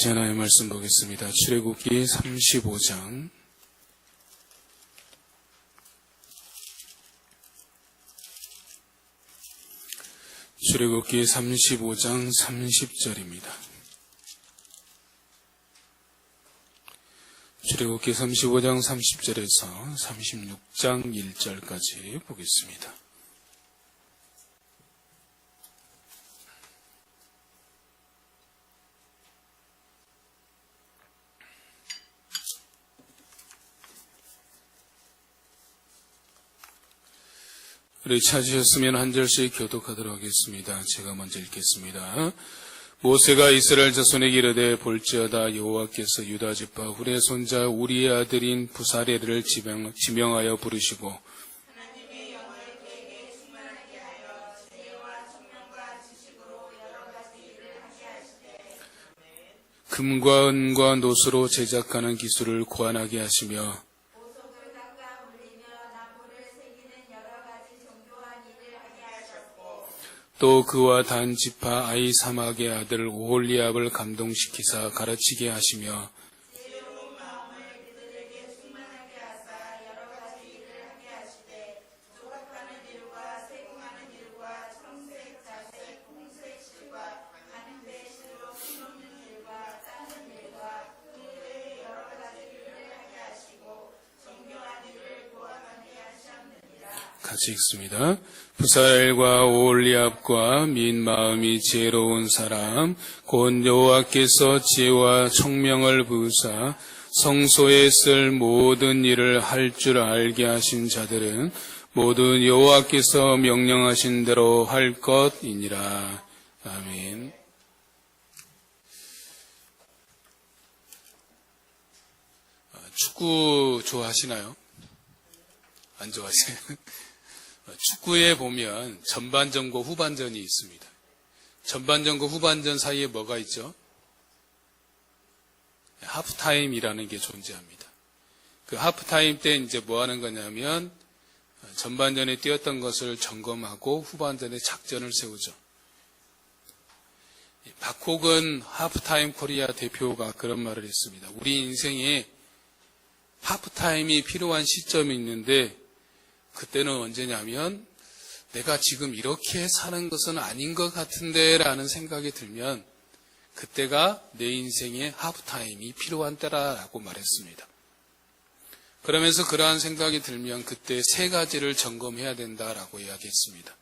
같이 하나님의 말씀 보겠습니다. 출애굽기 35장 출애굽기 35장 30절입니다. 출애굽기 35장 30절에서 36장 1절까지 보겠습니다. 우리 찾으셨으면 한 절씩 교독하도록 하겠습니다. 제가 먼저 읽겠습니다. 모세가 이스라엘 자손에게 이르되 볼지어다 여호와께서 유다 지파 훌의 손자 우리의 아들인 부사레를 지명하여 부르시고 하나님의 영을 그에게 충만하게 하여 지혜와 총명과 지식으로 여러 가지 일을 하게 하시되 금과 은과 노수로 제작하는 기술을 고안하게 하시며 보석을 깎아 물리며 나무를 새기는 여러 가지 정교한 일을 하게 하셨고 또 그와 단 지파 아히사막의 아들 오홀리압을 감동시키사 가르치게 하시며 지혜로운 마음을 그들에게 충만하게 하사 여러 가지 일을 하게 하시되 조각하는 일과 세공하는 일과 청색, 자색, 홍색 실과 가는데 실로 피놓는 일과 짜는 일과 그 외에 여러 가지 일을 하게 하시고 정교한 일을 고안하게 하셨느니라. 같이 읽습니다. 부사엘과 오홀리압과 민 마음이 지혜로운 사람 곧 여호와께서 지혜와 총명을 부으사 성소에 쓸 모든 일을 할 줄 알게 하신 자들은 모든 여호와께서 명령하신 대로 할 것이니라. 아멘. 축구 좋아하시나요? 안 좋아하세요? 축구에 보면 전반전과 후반전이 있습니다. 전반전과 후반전 사이에 뭐가 있죠? 하프타임이라는 게 존재합니다. 그 하프타임 때 이제 뭐 하는 거냐면 전반전에 뛰었던 것을 점검하고 후반전에 작전을 세우죠. 박호근 하프타임 코리아 대표가 그런 말을 했습니다. 우리 인생에 하프타임이 필요한 시점이 있는데 그때는 언제냐면 내가 지금 이렇게 사는 것은 아닌 것 같은데 라는 생각이 들면 그때가 내 인생의 하프타임이 필요한 때라고 말했습니다. 그러면서 그러한 생각이 들면 그때 세 가지를 점검해야 된다라고 이야기했습니다.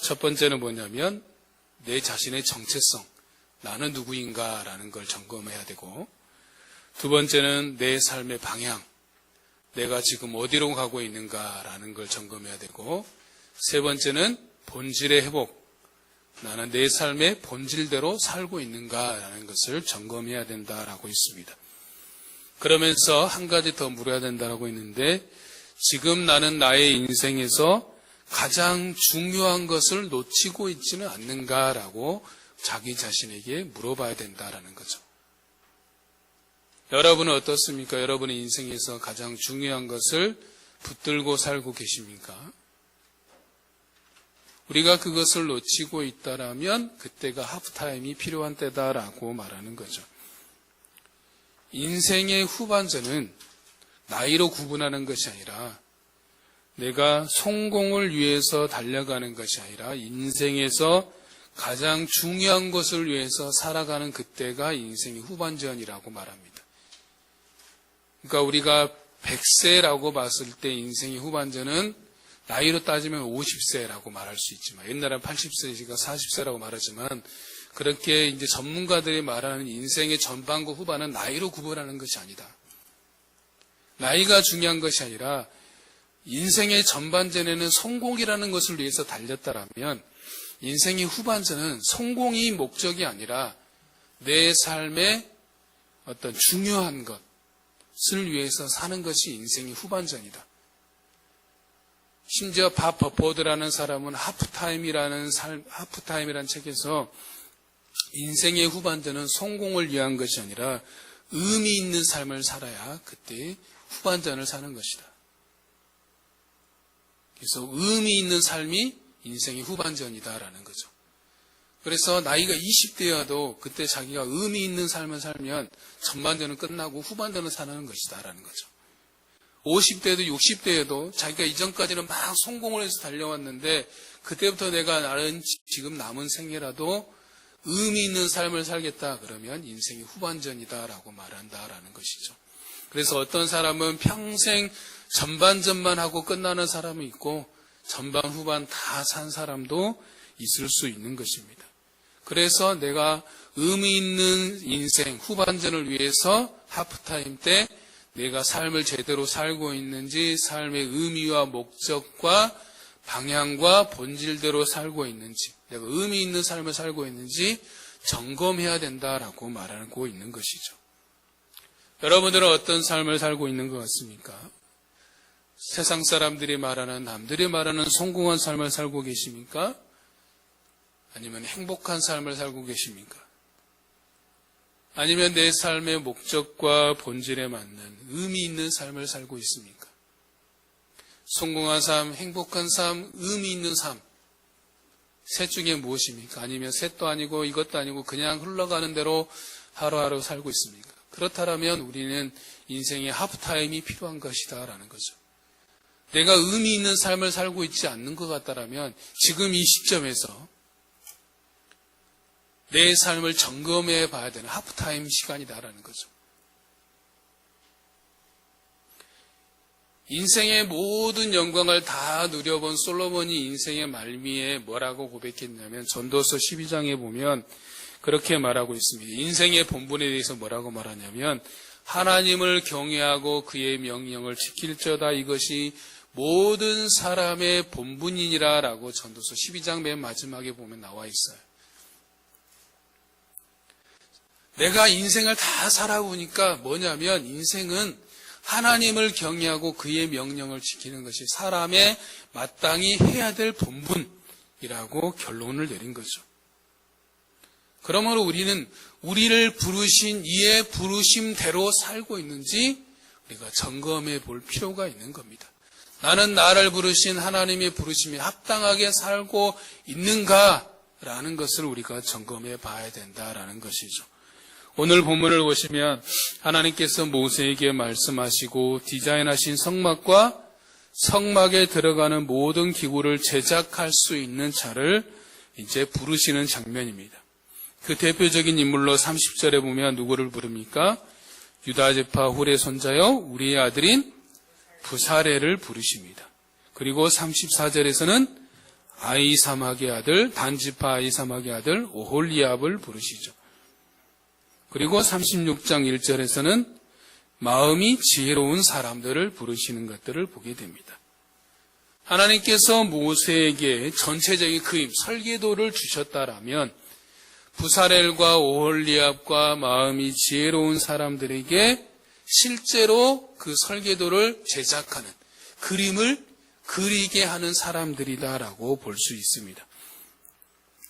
첫 번째는 뭐냐면 내 자신의 정체성, 나는 누구인가라는 걸 점검해야 되고 두 번째는 내 삶의 방향, 내가 지금 어디로 가고 있는가라는 걸 점검해야 되고 세 번째는 본질의 회복, 나는 내 삶의 본질대로 살고 있는가라는 것을 점검해야 된다라고 있습니다. 그러면서 한 가지 더 물어야 된다라고 했는데 지금 나는 나의 인생에서 가장 중요한 것을 놓치고 있지는 않는가라고 자기 자신에게 물어봐야 된다라는 거죠. 여러분은 어떻습니까? 여러분의 인생에서 가장 중요한 것을 붙들고 살고 계십니까? 우리가 그것을 놓치고 있다라면 그때가 하프타임이 필요한 때다라고 말하는 거죠. 인생의 후반전은 나이로 구분하는 것이 아니라 내가 성공을 위해서 달려가는 것이 아니라 인생에서 가장 중요한 것을 위해서 살아가는 그때가 인생의 후반전이라고 말합니다. 그러니까 우리가 100세라고 봤을 때 인생의 후반전은 나이로 따지면 50세라고 말할 수 있지만 옛날에는 80세가 40세라고 말하지만 그렇게 이제 전문가들이 말하는 인생의 전반과 후반은 나이로 구분하는 것이 아니다. 나이가 중요한 것이 아니라 인생의 전반전에는 성공이라는 것을 위해서 달렸다라면 인생의 후반전은 성공이 목적이 아니라 내 삶의 어떤 중요한 것을 위해서 사는 것이 인생의 후반전이다. 심지어 밥 버포드라는 사람은 하프타임이라는 책에서 인생의 후반전은 성공을 위한 것이 아니라 의미 있는 삶을 살아야 그때 후반전을 사는 것이다. 그래서 의미 있는 삶이 인생의 후반전이다라는 거죠. 그래서 나이가 20대여도 그때 자기가 의미 있는 삶을 살면 전반전은 끝나고 후반전은 사는 것이다 라는 거죠. 50대도 60대에도 자기가 이전까지는 막 성공을 해서 달려왔는데 그때부터 내가 나는 지금 남은 생애라도 의미 있는 삶을 살겠다 그러면 인생이 후반전이다라고 말한다라는 것이죠. 그래서 어떤 사람은 평생 전반전만 하고 끝나는 사람이 있고 전반 후반 다 산 사람도 있을 수 있는 것입니다. 그래서 내가 의미 있는 인생 후반전을 위해서 하프타임 때 내가 삶을 제대로 살고 있는지, 삶의 의미와 목적과 방향과 본질대로 살고 있는지, 내가 의미 있는 삶을 살고 있는지 점검해야 된다라고 말하고 있는 것이죠. 여러분들은 어떤 삶을 살고 있는 것 같습니까? 세상 사람들이 말하는, 남들이 말하는 성공한 삶을 살고 계십니까? 아니면 행복한 삶을 살고 계십니까? 아니면 내 삶의 목적과 본질에 맞는 의미 있는 삶을 살고 있습니까? 성공한 삶, 행복한 삶, 의미 있는 삶. 셋 중에 무엇입니까? 아니면 셋도 아니고 이것도 아니고 그냥 흘러가는 대로 하루하루 살고 있습니까? 그렇다면 우리는 인생의 하프타임이 필요한 것이다라는 거죠. 내가 의미 있는 삶을 살고 있지 않는 것 같다면 지금 이 시점에서 내 삶을 점검해 봐야 되는 하프타임 시간이다라는 거죠. 인생의 모든 영광을 다 누려본 솔로몬이 인생의 말미에 뭐라고 고백했냐면 전도서 12장에 보면 그렇게 말하고 있습니다. 인생의 본분에 대해서 뭐라고 말하냐면 하나님을 경외하고 그의 명령을 지킬저다 이것이 모든 사람의 본분이니라 라고 전도서 12장 맨 마지막에 보면 나와 있어요. 내가 인생을 다 살아보니까 뭐냐면 인생은 하나님을 경외하고 그의 명령을 지키는 것이 사람의 마땅히 해야 될 본분이라고 결론을 내린 거죠. 그러므로 우리는 우리를 부르신 이의 부르심대로 살고 있는지 우리가 점검해 볼 필요가 있는 겁니다. 나는 나를 부르신 하나님의 부르심에 합당하게 살고 있는가라는 것을 우리가 점검해 봐야 된다라는 것이죠. 오늘 본문을 보시면 하나님께서 모세에게 말씀하시고 디자인하신 성막과 성막에 들어가는 모든 기구를 제작할 수 있는 자를 이제 부르시는 장면입니다. 그 대표적인 인물로 30절에 보면 누구를 부릅니까? 유다지파 훌의 손자여 우리의 아들인 부사레를 부르십니다. 그리고 34절에서는 아이사막의 아들, 단지파 아이사막의 아들 오홀리압을 부르시죠. 그리고 36장 1절에서는 마음이 지혜로운 사람들을 부르시는 것들을 보게 됩니다. 하나님께서 모세에게 전체적인 그림, 설계도를 주셨다라면 부사렐과 오홀리압과 마음이 지혜로운 사람들에게 실제로 그 설계도를 제작하는, 그림을 그리게 하는 사람들이다라고 볼 수 있습니다.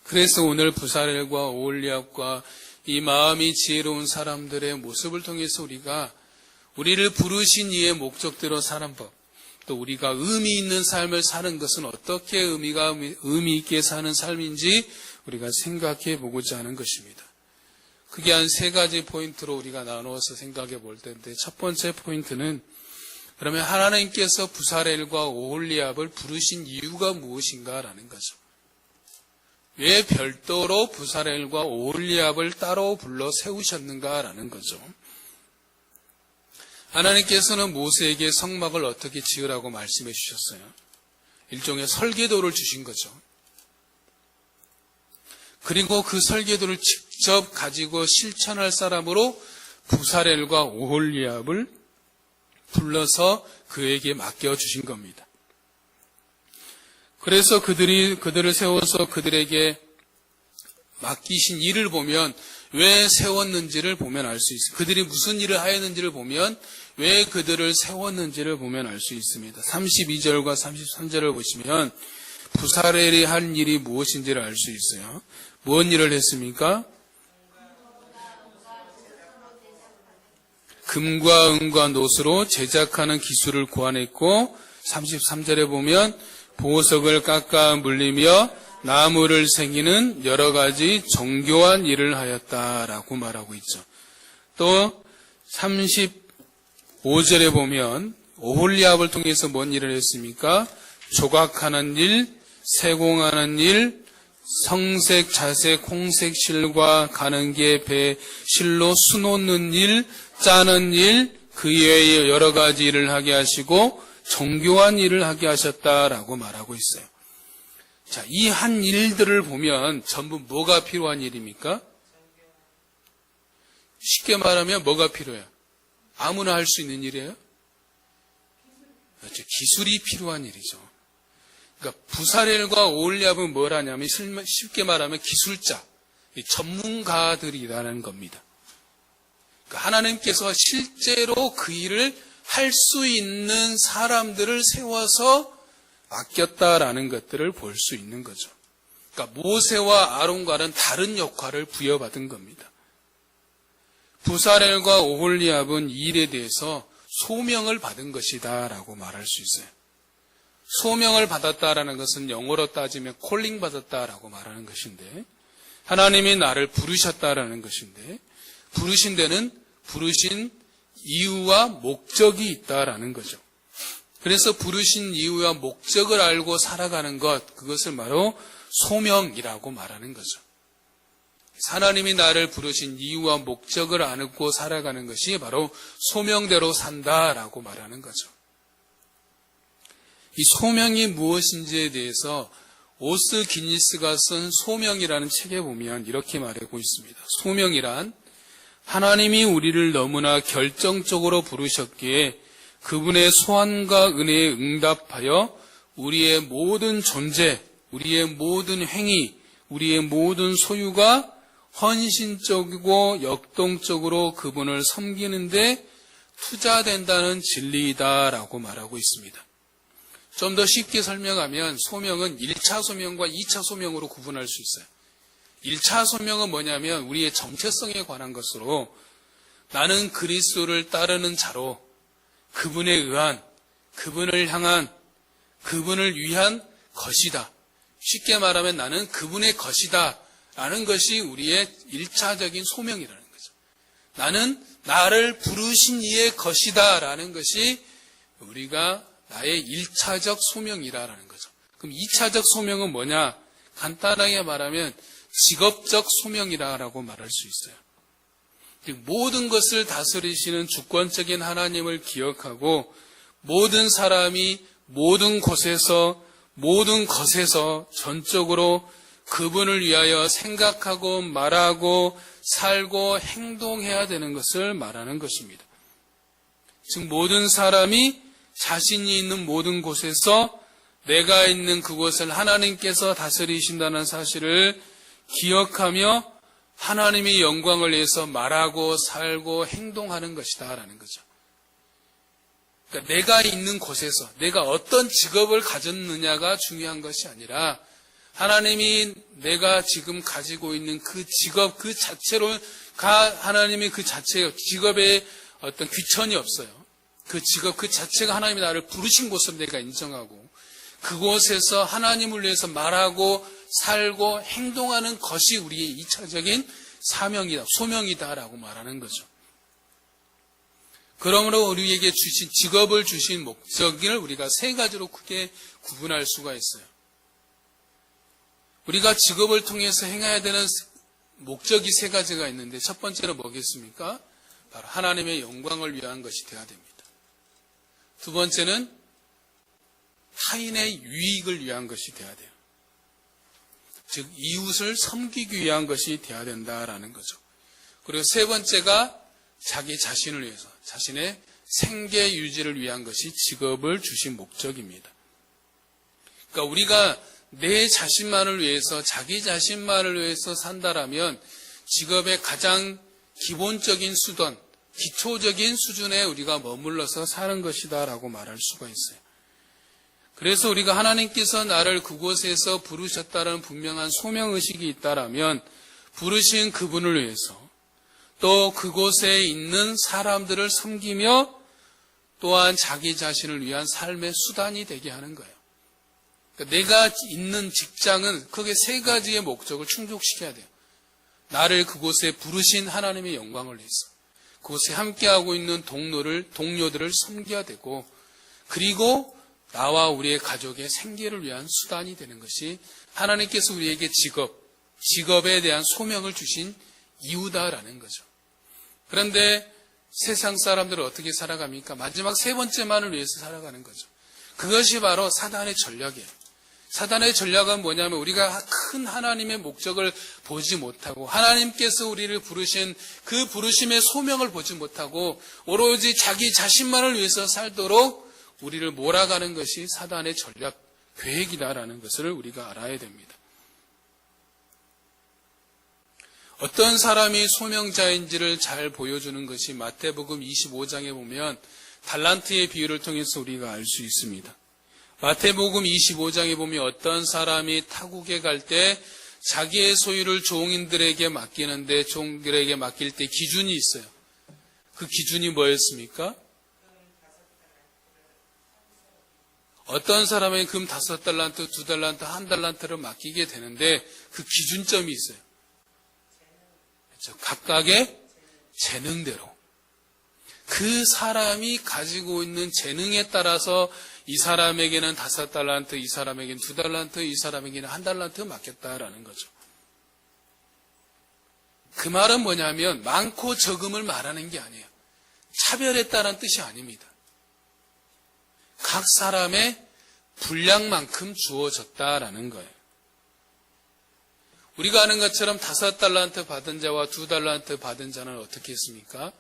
그래서 오늘 부사렐과 오홀리압과 이 마음이 지혜로운 사람들의 모습을 통해서 우리가 우리를 부르신 이의 목적대로 사는 법, 또 우리가 의미 있는 삶을 사는 것은 어떻게 의미 있게 사는 삶인지 우리가 생각해 보고자 하는 것입니다. 그게 한 세 가지 포인트로 우리가 나누어서 생각해 볼 텐데 첫 번째 포인트는 그러면 하나님께서 부사렐과 오홀리압을 부르신 이유가 무엇인가라는 거죠. 왜 별도로 부사렐과 오홀리압을 따로 불러 세우셨는가라는 거죠. 하나님께서는 모세에게 성막을 어떻게 지으라고 말씀해 주셨어요. 일종의 설계도를 주신 거죠. 그리고 그 설계도를 직접 가지고 실천할 사람으로 부사렐과 오홀리압을 불러서 그에게 맡겨주신 겁니다. 그래서 그들을 세워서 그들에게 맡기신 일을 보면 왜 세웠는지를 보면 알 수 있습니다. 그들이 무슨 일을 하였는지를 보면 왜 그들을 세웠는지를 보면 알 수 있습니다. 32절과 33절을 보시면 부사렐이 한 일이 무엇인지를 알 수 있어요. 무슨 일을 했습니까? 금과 은과 노스로 제작하는 기술을 고안했고 33절에 보면 보석을 깎아 물리며 나무를 새기는 여러 가지 정교한 일을 하였다라고 말하고 있죠. 또 35절에 보면 오홀리압을 통해서 뭔 일을 했습니까? 조각하는 일, 세공하는 일, 성색, 자색, 홍색 실과 가는 게 배, 실로 수놓는 일, 짜는 일, 그 외에 여러 가지 일을 하게 하시고 정교한 일을 하게 하셨다라고 말하고 있어요. 자, 이 한 일들을 보면 전부 뭐가 필요한 일입니까? 쉽게 말하면 뭐가 필요해요? 아무나 할 수 있는 일이에요? 그렇죠. 기술이 필요한 일이죠. 그러니까 부사렐과 오홀리압은 뭘 하냐면 쉽게 말하면 기술자, 전문가들이라는 겁니다. 그러니까 하나님께서 실제로 그 일을 할 수 있는 사람들을 세워서 맡겼다라는 것들을 볼 수 있는 거죠. 그러니까 모세와 아론과는 다른 역할을 부여받은 겁니다. 부사렐과 오홀리압은 이 일에 대해서 소명을 받은 것이다 라고 말할 수 있어요. 소명을 받았다라는 것은 영어로 따지면 콜링 받았다라고 말하는 것인데, 하나님이 나를 부르셨다라는 것인데, 부르신 데는 부르신 이유와 목적이 있다라는 거죠. 그래서 부르신 이유와 목적을 알고 살아가는 것, 그것을 바로 소명이라고 말하는 거죠. 하나님이 나를 부르신 이유와 목적을 알고 살아가는 것이 바로 소명대로 산다라고 말하는 거죠. 이 소명이 무엇인지에 대해서 오스 기니스가 쓴 소명이라는 책에 보면 이렇게 말하고 있습니다. 소명이란 하나님이 우리를 너무나 결정적으로 부르셨기에 그분의 소원과 은혜에 응답하여 우리의 모든 존재, 우리의 모든 행위, 우리의 모든 소유가 헌신적이고 역동적으로 그분을 섬기는데 투자된다는 진리이다라고 말하고 있습니다. 좀 더 쉽게 설명하면 소명은 1차 소명과 2차 소명으로 구분할 수 있어요. 1차 소명은 뭐냐면 우리의 정체성에 관한 것으로 나는 그리스도를 따르는 자로 그분에 의한, 그분을 향한, 그분을 위한 것이다. 쉽게 말하면 나는 그분의 것이다 라는 것이 우리의 1차적인 소명이라는 거죠. 나는 나를 부르신 이의 것이다 라는 것이 우리가 나의 1차적 소명이라는 거죠. 그럼 2차적 소명은 뭐냐? 간단하게 말하면 직업적 소명이라고 말할 수 있어요. 모든 것을 다스리시는 주권적인 하나님을 기억하고 모든 사람이 모든 곳에서 모든 것에서 전적으로 그분을 위하여 생각하고 말하고 살고 행동해야 되는 것을 말하는 것입니다. 즉 모든 사람이 자신이 있는 모든 곳에서 내가 있는 그곳을 하나님께서 다스리신다는 사실을 기억하며 하나님의 영광을 위해서 말하고 살고 행동하는 것이다 라는 거죠. 그러니까 내가 있는 곳에서 내가 어떤 직업을 가졌느냐가 중요한 것이 아니라 하나님이 내가 지금 가지고 있는 그 직업 그 자체로 하나님이 그 자체에 직업에 어떤 귀천이 없어요. 그 직업 그 자체가 하나님이 나를 부르신 곳으로 내가 인정하고 그곳에서 하나님을 위해서 말하고 살고 행동하는 것이 우리의 2차적인 사명이다, 소명이다라고 말하는 거죠. 그러므로 우리에게 주신 직업을 주신 목적을 우리가 세 가지로 크게 구분할 수가 있어요. 우리가 직업을 통해서 행해야 되는 목적이 세 가지가 있는데 첫 번째는 뭐겠습니까? 바로 하나님의 영광을 위한 것이 되어야 됩니다. 두 번째는 타인의 유익을 위한 것이 되어야 돼요. 즉 이웃을 섬기기 위한 것이 되어야 된다라는 거죠. 그리고 세 번째가 자기 자신을 위해서 자신의 생계 유지를 위한 것이 직업을 주신 목적입니다. 그러니까 우리가 내 자신만을 위해서 자기 자신만을 위해서 산다라면 직업의 가장 기본적인 수단, 기초적인 수준에 우리가 머물러서 사는 것이다 라고 말할 수가 있어요. 그래서 우리가 하나님께서 나를 그곳에서 부르셨다는 분명한 소명의식이 있다라면 부르신 그분을 위해서 또 그곳에 있는 사람들을 섬기며 또한 자기 자신을 위한 삶의 수단이 되게 하는 거예요. 그러니까 내가 있는 직장은 크게 세 가지의 목적을 충족시켜야 돼요. 나를 그곳에 부르신 하나님의 영광을 위해서, 그곳에 함께하고 있는 동료들을 섬겨야 되고, 그리고 나와 우리의 가족의 생계를 위한 수단이 되는 것이 하나님께서 우리에게 직업에 대한 소명을 주신 이유다라는 거죠. 그런데 세상 사람들은 어떻게 살아갑니까? 마지막 세 번째만을 위해서 살아가는 거죠. 그것이 바로 사단의 전략이에요. 사단의 전략은 뭐냐면 우리가 큰 하나님의 목적을 보지 못하고 하나님께서 우리를 부르신 그 부르심의 소명을 보지 못하고 오로지 자기 자신만을 위해서 살도록 우리를 몰아가는 것이 사단의 전략, 계획이다라는 것을 우리가 알아야 됩니다. 어떤 사람이 소명자인지를 잘 보여주는 것이 마태복음 25장에 보면 달란트의 비유를 통해서 우리가 알 수 있습니다. 마태복음 25장에 보면 어떤 사람이 타국에 갈 때 자기의 소유를 종인들에게 맡기는데 종들에게 맡길 때 기준이 있어요. 그 기준이 뭐였습니까? 어떤 사람에게 금 5달란트, 2달란트, 1달란트를 맡기게 되는데 그 기준점이 있어요. 그렇죠? 각각의 재능대로. 그 사람이 가지고 있는 재능에 따라서 이 사람에게는 5달란트, 이 사람에게는 2달란트, 이 사람에게는 1달란트 맡겼다라는 거죠. 그 말은 뭐냐면 많고 적음을 말하는 게 아니에요. 차별했다는 뜻이 아닙니다. 각 사람의 분량만큼 주어졌다라는 거예요. 우리가 아는 것처럼 5달란트 받은 자와 2달란트 받은 자는 어떻게 했습니까?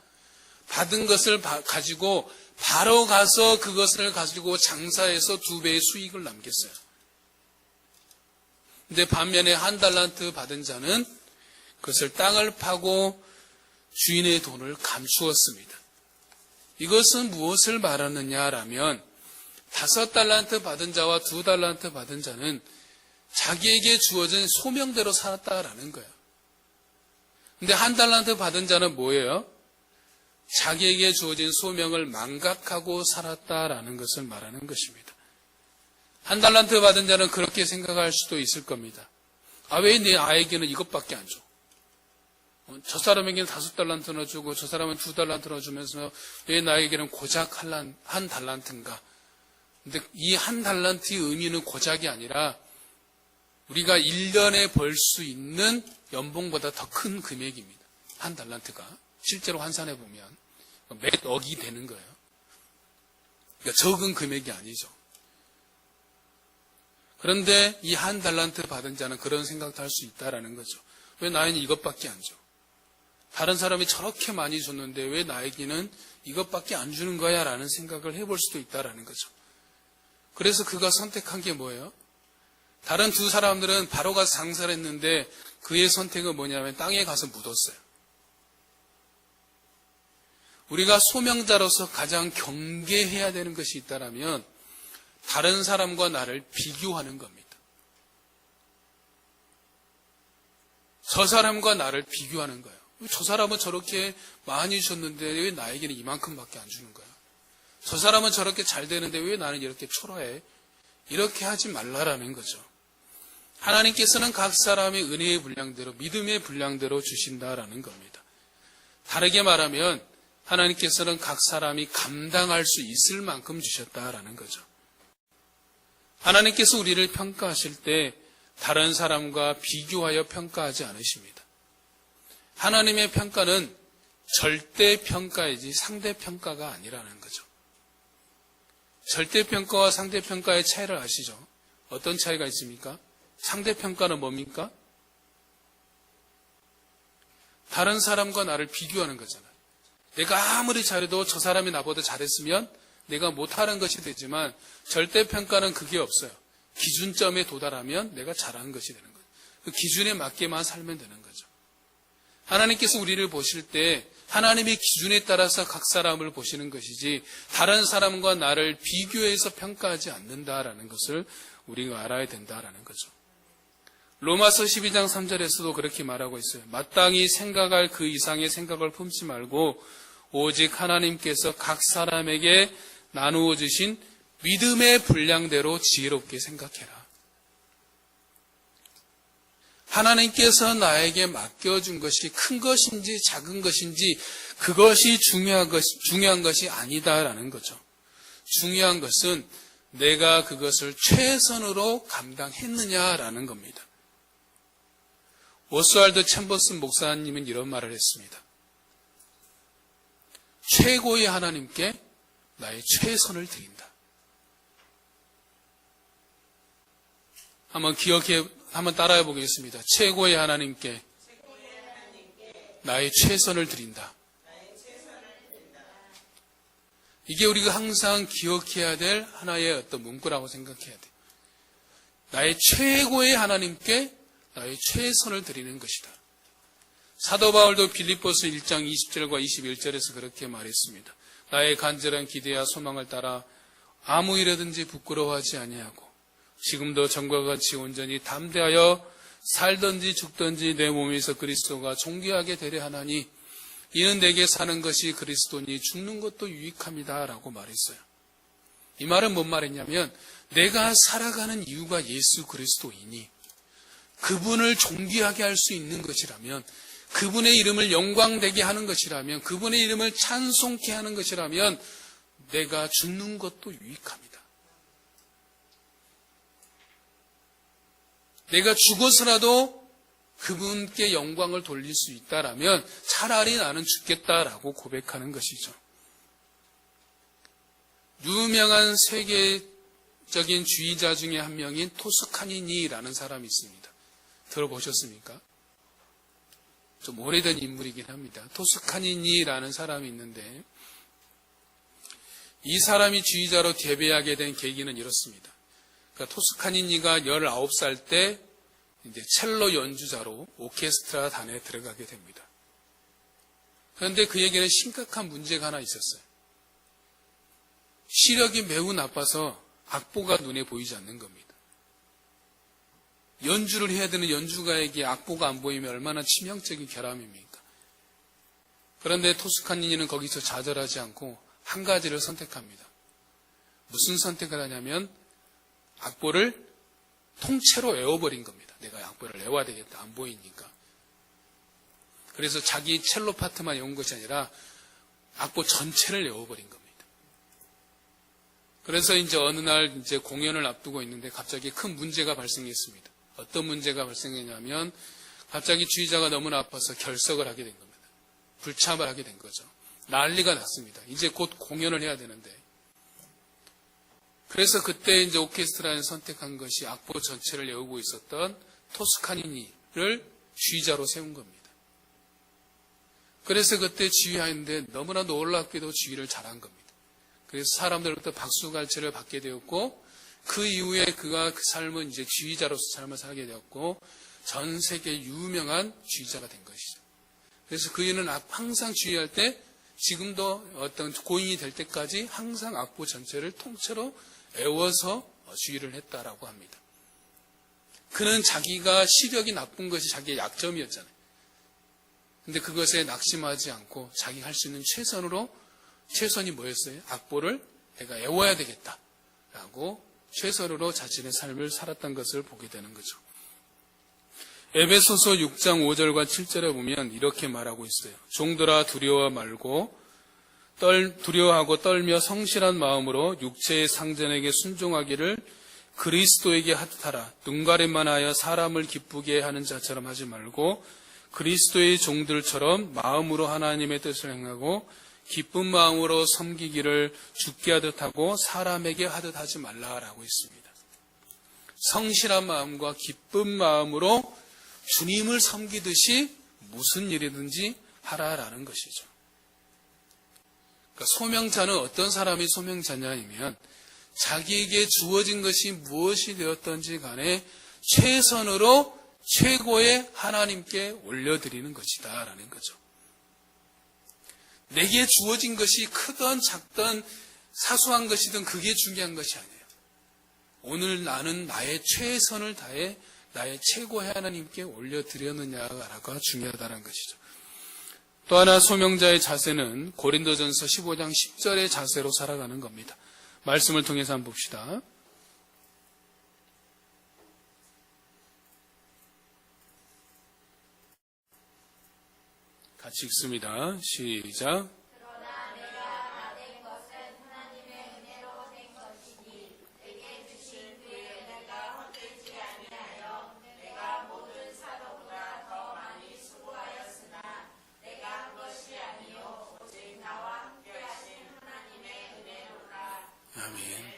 받은 것을 가지고 바로 가서 그것을 가지고 장사해서 2배의 수익을 남겼어요. 근데 반면에 1달란트 받은 자는 그것을 땅을 파고 주인의 돈을 감추었습니다. 이것은 무엇을 말하느냐라면 5달란트 받은 자와 2달란트 받은 자는 자기에게 주어진 소명대로 살았다라는 거예요. 근데 1달란트 받은 자는 뭐예요? 자기에게 주어진 소명을 망각하고 살았다라는 것을 말하는 것입니다. 1달란트 받은 자는 그렇게 생각할 수도 있을 겁니다. 왜 내 아이에게는 이것밖에 안 줘? 저 사람에게는 5달란트나 주고 저 사람은 2달란트나 주면서 왜 나에게는 고작 1달란트인가? 근데 이 1달란트의 의미는 고작이 아니라 우리가 1년에 벌 수 있는 연봉보다 더 큰 금액입니다. 1달란트가. 실제로 환산해 보면 몇 억이 되는 거예요. 그러니까 적은 금액이 아니죠. 그런데 이 1달란트 받은 자는 그런 생각도 할 수 있다라는 거죠. 왜 나에는 이것밖에 안 줘? 다른 사람이 저렇게 많이 줬는데 왜 나에게는 이것밖에 안 주는 거야? 라는 생각을 해볼 수도 있다라는 거죠. 그래서 그가 선택한 게 뭐예요? 다른 두 사람들은 바로 가서 장사를 했는데 그의 선택은 뭐냐면 땅에 가서 묻었어요. 우리가 소명자로서 가장 경계해야 되는 것이 있다면 다른 사람과 나를 비교하는 겁니다. 저 사람과 나를 비교하는 거예요. 저 사람은 저렇게 많이 줬는데 왜 나에게는 이만큼밖에 안 주는 거야? 저 사람은 저렇게 잘 되는데 왜 나는 이렇게 초라해? 이렇게 하지 말라라는 거죠. 하나님께서는 각 사람의 은혜의 분량대로, 믿음의 분량대로 주신다라는 겁니다. 다르게 말하면 하나님께서는 각 사람이 감당할 수 있을 만큼 주셨다라는 거죠. 하나님께서 우리를 평가하실 때 다른 사람과 비교하여 평가하지 않으십니다. 하나님의 평가는 절대평가이지 상대평가가 아니라는 거죠. 절대평가와 상대평가의 차이를 아시죠? 어떤 차이가 있습니까? 상대평가는 뭡니까? 다른 사람과 나를 비교하는 거잖아요. 내가 아무리 잘해도 저 사람이 나보다 잘했으면 내가 못하는 것이 되지만 절대평가는 그게 없어요. 기준점에 도달하면 내가 잘한 것이 되는 거예요. 그 기준에 맞게만 살면 되는 거죠. 하나님께서 우리를 보실 때 하나님의 기준에 따라서 각 사람을 보시는 것이지 다른 사람과 나를 비교해서 평가하지 않는다라는 것을 우리가 알아야 된다라는 거죠. 로마서 12장 3절에서도 그렇게 말하고 있어요. 마땅히 생각할 그 이상의 생각을 품지 말고 오직 하나님께서 각 사람에게 나누어 주신 믿음의 분량대로 지혜롭게 생각해라. 하나님께서 나에게 맡겨준 것이 큰 것인지 작은 것인지 그것이 중요한 것이 아니다라는 거죠. 중요한 것은 내가 그것을 최선으로 감당했느냐라는 겁니다. 오스왈드 챔버슨 목사님은 이런 말을 했습니다. 최고의 하나님께 나의 최선을 드린다. 한번 따라해 보겠습니다. 최고의 하나님께 나의 최선을 드린다. 이게 우리가 항상 기억해야 될 하나의 어떤 문구라고 생각해야 돼요. 나의 최고의 하나님께 나의 최선을 드리는 것이다. 사도 바울도 빌립보서 1장 20절과 21절에서 그렇게 말했습니다. 나의 간절한 기대와 소망을 따라 아무 일이든지 부끄러워하지 아니하고 지금도 전과 같이 온전히 담대하여 살든지 죽든지 내 몸에서 그리스도가 존귀하게 되려 하나니 이는 내게 사는 것이 그리스도니 죽는 것도 유익함이다 라고 말했어요. 이 말은 뭔 말이냐면 내가 살아가는 이유가 예수 그리스도이니 그분을 존귀하게 할 수 있는 것이라면, 그분의 이름을 영광되게 하는 것이라면, 그분의 이름을 찬송케 하는 것이라면 내가 죽는 것도 유익합니다. 내가 죽어서라도 그분께 영광을 돌릴 수 있다라면 차라리 나는 죽겠다라고 고백하는 것이죠. 유명한 세계적인 주의자 중에 한 명인 토스카니니라는 사람이 있습니다. 들어보셨습니까? 좀 오래된 인물이긴 합니다. 토스카니니라는 사람이 있는데 이 사람이 주의자로 데뷔하게 된 계기는 이렇습니다. 그러니까 토스카니니가 19살 때 이제 첼로 연주자로 오케스트라 단에 들어가게 됩니다. 그런데 그에게는 심각한 문제가 하나 있었어요. 시력이 매우 나빠서 악보가 눈에 보이지 않는 겁니다. 연주를 해야 되는 연주가에게 악보가 안 보이면 얼마나 치명적인 결함입니까? 그런데 토스카니니는 거기서 좌절하지 않고 한 가지를 선택합니다. 무슨 선택을 하냐면 악보를 통째로 외워버린 겁니다. 내가 악보를 외워야 되겠다. 안 보이니까. 그래서 자기 첼로 파트만 외운 것이 아니라 악보 전체를 외워버린 겁니다. 그래서 이제 어느 날 이제 공연을 앞두고 있는데 갑자기 큰 문제가 발생했습니다. 어떤 문제가 발생했냐면 갑자기 주의자가 너무나 아파서 결석을 하게 된 겁니다. 불참을 하게 된 거죠. 난리가 났습니다. 이제 곧 공연을 해야 되는데. 그래서 그때 이제 오케스트라에 선택한 것이 악보 전체를 외우고 있었던 토스카니니를 지휘자로 세운 겁니다. 그래서 그때 지휘하는데 너무나 놀랍게도 지휘를 잘한 겁니다. 그래서 사람들로부터 박수갈채를 받게 되었고 그 이후에 그가 그 삶은 이제 지휘자로서 삶을 살게 되었고 전 세계 유명한 지휘자가 된 것이죠. 그래서 그이는 항상 지휘할 때 지금도 어떤 고인이 될 때까지 항상 악보 전체를 통째로 외워서 지휘를 했다라고 합니다. 그는 자기가 시력이 나쁜 것이 자기의 약점이었잖아요. 근데 그것에 낙심하지 않고 자기가 할 수 있는 최선이 뭐였어요? 악보를 내가 외워야 되겠다라고 최선으로 자신의 삶을 살았던 것을 보게 되는 거죠. 에베소서 6장 5절과 7절에 보면 이렇게 말하고 있어요. 종들아 두려워하고 떨며 성실한 마음으로 육체의 상전에게 순종하기를 그리스도에게 하듯하라. 눈가림만 하여 사람을 기쁘게 하는 자처럼 하지 말고 그리스도의 종들처럼 마음으로 하나님의 뜻을 행하고 기쁜 마음으로 섬기기를 주께 하듯 하고 사람에게 하듯 하지 말라라고 했습니다. 성실한 마음과 기쁜 마음으로 주님을 섬기듯이 무슨 일이든지 하라라는 것이죠. 그러니까 소명자는 어떤 사람이 소명자냐면 자기에게 주어진 것이 무엇이 되었던지 간에 최선으로 최고의 하나님께 올려드리는 것이다 라는 거죠. 내게 주어진 것이 크든 작든 사소한 것이든 그게 중요한 것이 아니에요. 오늘 나는 나의 최선을 다해 나의 최고의 하나님께 올려드렸느냐가 중요하다는 것이죠. 또 하나 소명자의 자세는 고린도전서 15장 10절의 자세로 살아가는 겁니다. 말씀을 통해서 한번 봅시다. 같이 읽습니다. 시작. 아멘.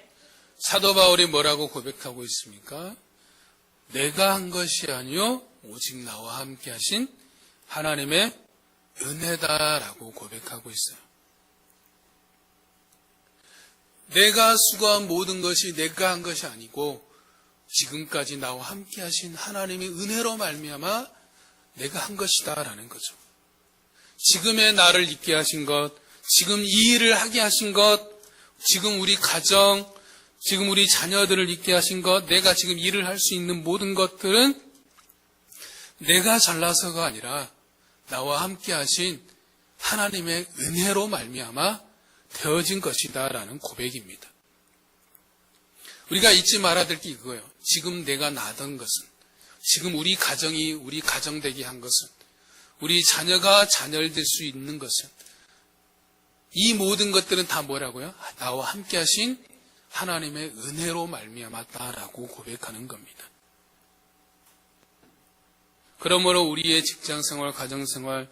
사도 바울이 뭐라고 고백하고 있습니까? 내가 한 것이 아니요 오직 나와 함께 하신 하나님의 은혜다라고 고백하고 있어요. 내가 수고한 모든 것이 내가 한 것이 아니고 지금까지 나와 함께 하신 하나님의 은혜로 말미암아 내가 한 것이다라는 거죠. 지금의 나를 있게 하신 것, 지금 이 일을 하게 하신 것, 지금 우리 가정, 지금 우리 자녀들을 있게 하신 것, 내가 지금 일을 할 수 있는 모든 것들은 내가 잘나서가 아니라 나와 함께 하신 하나님의 은혜로 말미암아 되어진 것이다라는 고백입니다. 우리가 잊지 말아야 될 게 이거예요. 지금 내가 낳던 것은, 지금 우리 가정이 우리 가정되게 한 것은, 우리 자녀가 자녀를 될 수 있는 것은, 이 모든 것들은 다 뭐라고요? 나와 함께 하신 하나님의 은혜로 말미암았다라고 고백하는 겁니다. 그러므로 우리의 직장생활, 가정생활,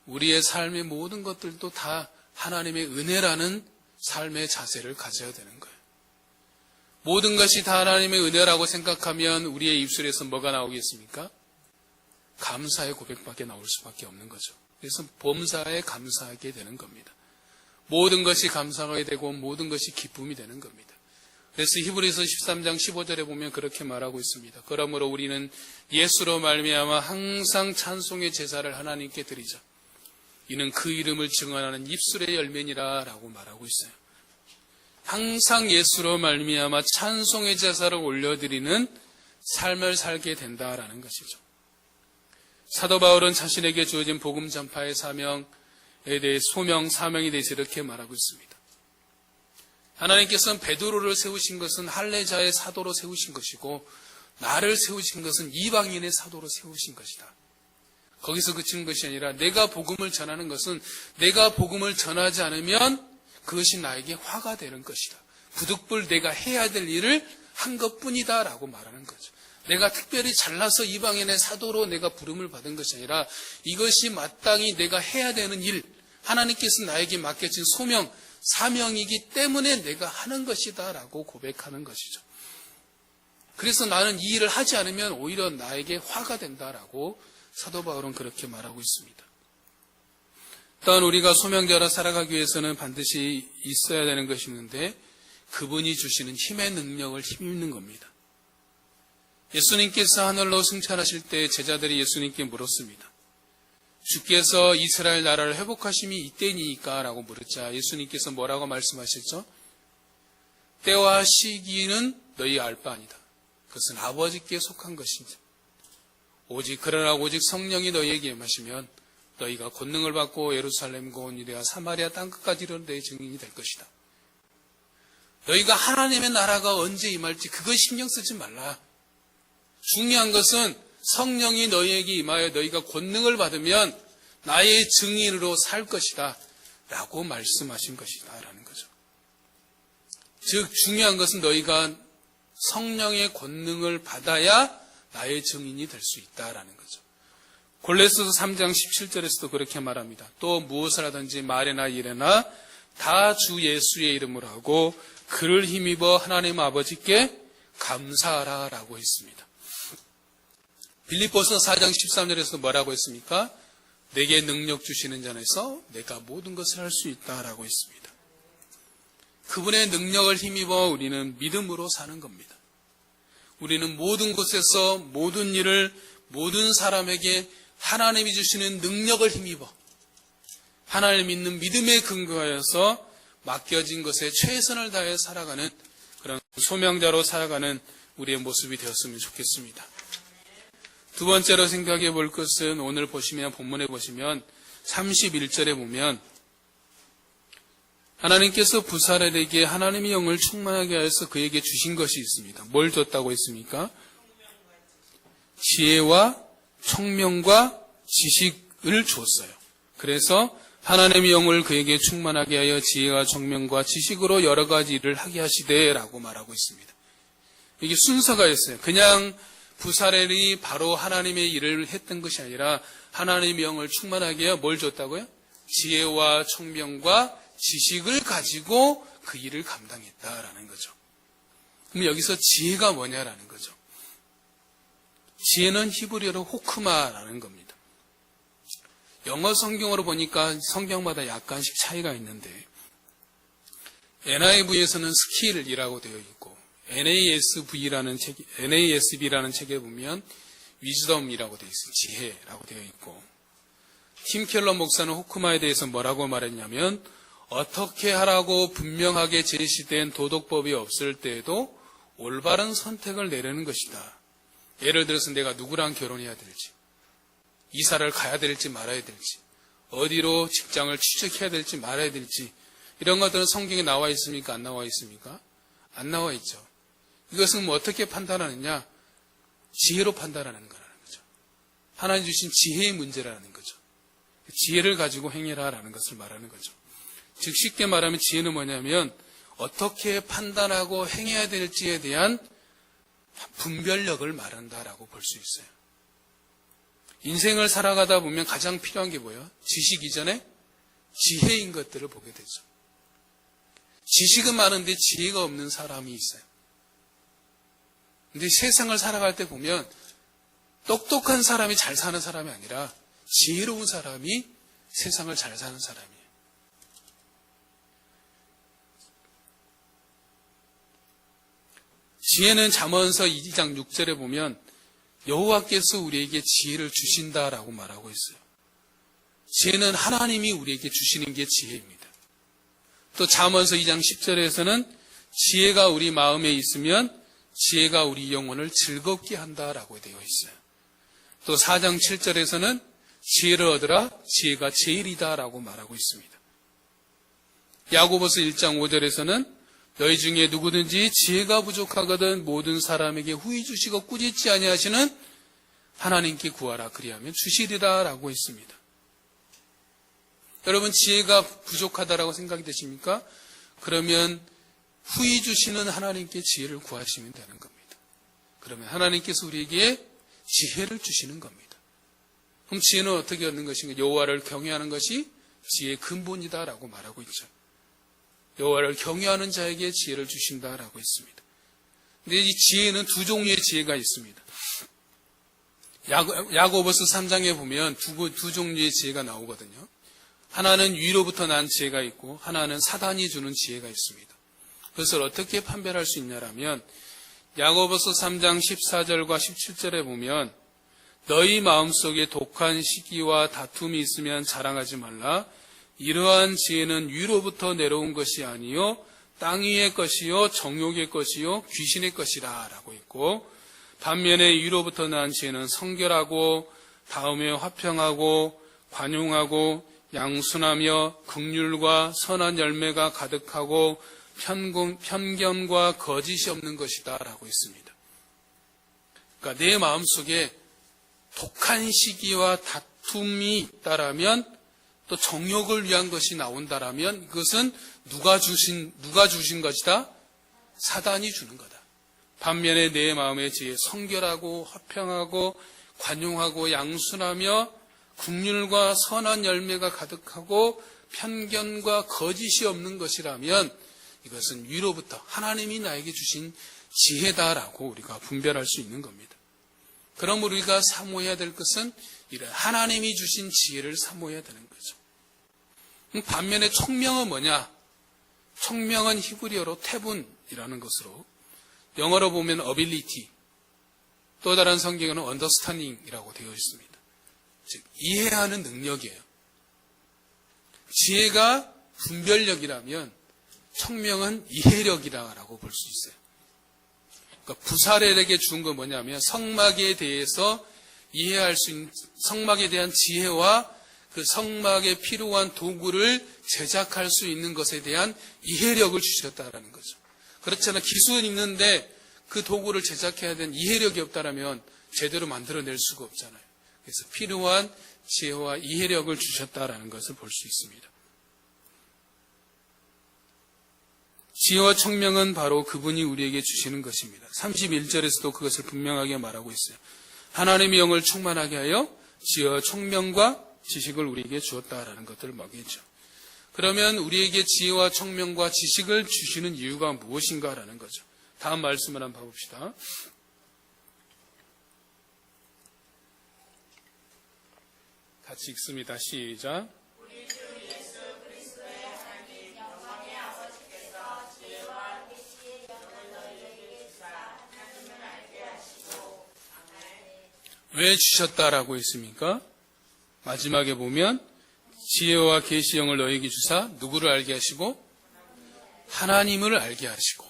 우리의 삶의 모든 것들도 다 하나님의 은혜라는 삶의 자세를 가져야 되는 거예요. 모든 것이 다 하나님의 은혜라고 생각하면 우리의 입술에서 뭐가 나오겠습니까? 감사의 고백밖에 나올 수밖에 없는 거죠. 그래서 범사에 감사하게 되는 겁니다. 모든 것이 감사하게 되고 모든 것이 기쁨이 되는 겁니다. 그래서 히브리서 13장 15절에 보면 그렇게 말하고 있습니다. 그러므로 우리는 예수로 말미암아 항상 찬송의 제사를 하나님께 드리자. 이는 그 이름을 증언하는 입술의 열매니라 라고 말하고 있어요. 항상 예수로 말미암아 찬송의 제사를 올려드리는 삶을 살게 된다라는 것이죠. 사도 바울은 자신에게 주어진 복음 전파의 사명에 대해 소명, 사명에 대해서 이렇게 말하고 있습니다. 하나님께서는 베드로를 세우신 것은 할례자의 사도로 세우신 것이고 나를 세우신 것은 이방인의 사도로 세우신 것이다. 거기서 그친 것이 아니라 내가 복음을 전하는 것은 내가 복음을 전하지 않으면 그것이 나에게 화가 되는 것이다. 부득불 내가 해야 될 일을 한 것뿐이다 라고 말하는 거죠. 내가 특별히 잘나서 이방인의 사도로 내가 부름을 받은 것이 아니라 이것이 마땅히 내가 해야 되는 일, 하나님께서 나에게 맡겨진 소명, 사명이기 때문에 내가 하는 것이다 라고 고백하는 것이죠. 그래서 나는 이 일을 하지 않으면 오히려 나에게 화가 된다라고 사도 바울은 그렇게 말하고 있습니다. 또한 우리가 소명자로 살아가기 위해서는 반드시 있어야 되는 것이 있는데 그분이 주시는 힘의 능력을 힘입는 겁니다. 예수님께서 하늘로 승천하실 때 제자들이 예수님께 물었습니다. 주께서 이스라엘 나라를 회복하심이 이때니까 라고 물었자 예수님께서 뭐라고 말씀하셨죠? 때와 시기는 너희 알 바 아니다. 그것은 아버지께 속한 것이지. 그러나 오직 성령이 너희에게 임하시면 너희가 권능을 받고 예루살렘과 온 유대와 사마리아 땅끝까지 이르러 내 증인이 될 것이다. 너희가 하나님의 나라가 언제 임할지 그거 신경 쓰지 말라. 중요한 것은 성령이 너희에게 임하여 너희가 권능을 받으면 나의 증인으로 살 것이다 라고 말씀하신 것이다 라는 거죠. 즉 중요한 것은 너희가 성령의 권능을 받아야 나의 증인이 될 수 있다라는 거죠. 골로새서 3장 17절에서도 그렇게 말합니다. 또 무엇을 하든지 말이나 일에나 다 주 예수의 이름으로 하고 그를 힘입어 하나님 아버지께 감사하라 라고 했습니다. 빌립보서 4장 13절에서 뭐라고 했습니까? 내게 능력 주시는 자에서 내가 모든 것을 할 수 있다라고 했습니다. 그분의 능력을 힘입어 우리는 믿음으로 사는 겁니다. 우리는 모든 곳에서 모든 일을 모든 사람에게 하나님이 주시는 능력을 힘입어 하나님을 믿는 믿음에 근거하여서 맡겨진 것에 최선을 다해 살아가는 그런 소명자로 살아가는 우리의 모습이 되었으면 좋겠습니다. 두 번째로 생각해 볼 것은 오늘 보시면 본문에 보시면 31절에 보면 하나님께서 부사렐에게 하나님의 영을 충만하게 하여서 그에게 주신 것이 있습니다. 뭘 줬다고 했습니까? 지혜와 총명과 지식을 줬어요. 그래서 하나님의 영을 그에게 충만하게 하여 지혜와 정명과 지식으로 여러 가지 일을 하게 하시되 라고 말하고 있습니다. 이게 순서가 있어요. 그냥 부사렐이 바로 하나님의 일을 했던 것이 아니라 하나님의 영을 충만하게 하여 뭘 줬다고요? 지혜와 청명과 지식을 가지고 그 일을 감당했다라는 거죠. 그럼 여기서 지혜가 뭐냐라는 거죠. 지혜는 히브리어로 호크마라는 겁니다. 영어 성경으로 보니까 성경마다 약간씩 차이가 있는데 NIV에서는 스킬이라고 되어 있고 NASB라는 책에 보면 위즈덤이라고 되어 있어요. 지혜라고 되어 있고 팀 켈러 목사는 호크마에 대해서 뭐라고 말했냐면 어떻게 하라고 분명하게 제시된 도덕법이 없을 때에도 올바른 선택을 내려는 것이다. 예를 들어서 내가 누구랑 결혼해야 될지, 이사를 가야 될지 말아야 될지, 어디로 직장을 취직해야 될지 말아야 될지 이런 것들은 성경에 나와 있습니까? 안 나와 있습니까? 안 나와 있죠. 이것은 뭐 어떻게 판단하느냐? 지혜로 판단하는 거라는 거죠. 하나님 주신 지혜의 문제라는 거죠. 지혜를 가지고 행해라라는 것을 말하는 거죠. 즉 쉽게 말하면 지혜는 뭐냐면 어떻게 판단하고 행해야 될지에 대한 분별력을 말한다라고 볼 수 있어요. 인생을 살아가다 보면 가장 필요한 게 뭐예요? 지식 이전에 지혜인 것들을 보게 되죠. 지식은 많은데 지혜가 없는 사람이 있어요. 근데 세상을 살아갈 때 보면 똑똑한 사람이 잘 사는 사람이 아니라 지혜로운 사람이 세상을 잘 사는 사람이에요. 지혜는 잠언서 2장 6절에 보면 여호와께서 우리에게 지혜를 주신다라고 말하고 있어요. 지혜는 하나님이 우리에게 주시는 게 지혜입니다. 또 잠언서 2장 10절에서는 지혜가 우리 마음에 있으면 지혜가 우리 영혼을 즐겁게 한다라고 되어 있어요. 또 4장 7절에서는 지혜를 얻으라 지혜가 제일이다라고 말하고 있습니다. 야고보서 1장 5절에서는 너희 중에 누구든지 지혜가 부족하거든 모든 사람에게 후히 주시고 꾸짖지 아니하시는 하나님께 구하라 그리하면 주시리라라고 했습니다. 여러분 지혜가 부족하다라고 생각이 되십니까? 그러면 후히 주시는 하나님께 지혜를 구하시면 되는 겁니다. 그러면 하나님께서 우리에게 지혜를 주시는 겁니다. 그럼 지혜는 어떻게 얻는 것인가? 여호와를 경외하는 것이 지혜의 근본이다라고 말하고 있죠. 여호와를 경외하는 자에게 지혜를 주신다라고 했습니다. 근데 이 지혜는 두 종류의 지혜가 있습니다. 야고보서 3장에 보면 두 종류의 지혜가 나오거든요. 하나는 위로부터 난 지혜가 있고 하나는 사단이 주는 지혜가 있습니다. 그것을 어떻게 판별할 수 있냐라면 야고보서 3장 14절과 17절에 보면 너희 마음속에 독한 시기와 다툼이 있으면 자랑하지 말라. 이러한 지혜는 위로부터 내려온 것이 아니요 땅 위의 것이요 정욕의 것이요 귀신의 것이라 라고 있고 반면에 위로부터 난 지혜는 성결하고 다음에 화평하고 관용하고 양순하며 긍휼과 선한 열매가 가득하고 편견과 거짓이 없는 것이다 라고 있습니다. 그러니까 내 마음속에 독한 시기와 다툼이 있다라면 또 정욕을 위한 것이 나온다라면 그것은 누가 주신 것이다? 사단이 주는 거다. 반면에 내 마음의 지혜 성결하고 화평하고 관용하고 양순하며 긍휼과 선한 열매가 가득하고 편견과 거짓이 없는 것이라면 이것은 위로부터 하나님이 나에게 주신 지혜다라고 우리가 분별할 수 있는 겁니다. 그럼 우리가 사모해야 될 것은 이런 하나님이 주신 지혜를 사모해야 되는 거죠. 반면에 총명은 뭐냐? 총명은 히브리어로 태분이라는 것으로 영어로 보면 ability 또 다른 성경에는 understanding이라고 되어 있습니다. 즉 이해하는 능력이에요. 지혜가 분별력이라면 총명은 이해력이라고 볼 수 있어요. 그러니까 부사렐에게 준 건 뭐냐면 성막에 대해서 이해할 수 있는 성막에 대한 지혜와 그 성막에 필요한 도구를 제작할 수 있는 것에 대한 이해력을 주셨다라는 거죠. 그렇잖아요. 기술은 있는데 그 도구를 제작해야 되는 이해력이 없다라면 제대로 만들어낼 수가 없잖아요. 그래서 필요한 지혜와 이해력을 주셨다라는 것을 볼 수 있습니다. 지혜와 청명은 바로 그분이 우리에게 주시는 것입니다. 31절에서도 그것을 분명하게 말하고 있어요. 하나님의 영을 충만하게 하여 지혜와 청명과 지식을 우리에게 주었다라는 것들을 먹이죠. 그러면 우리에게 지혜와 청명과 지식을 주시는 이유가 무엇인가라는 거죠. 다음 말씀을 한번 봐봅시다. 같이 읽습니다. 시작. 왜 주셨다라고 했습니까? 마지막에 보면 지혜와 계시형을 너에게 주사 누구를 알게 하시고 하나님을 알게 하시고,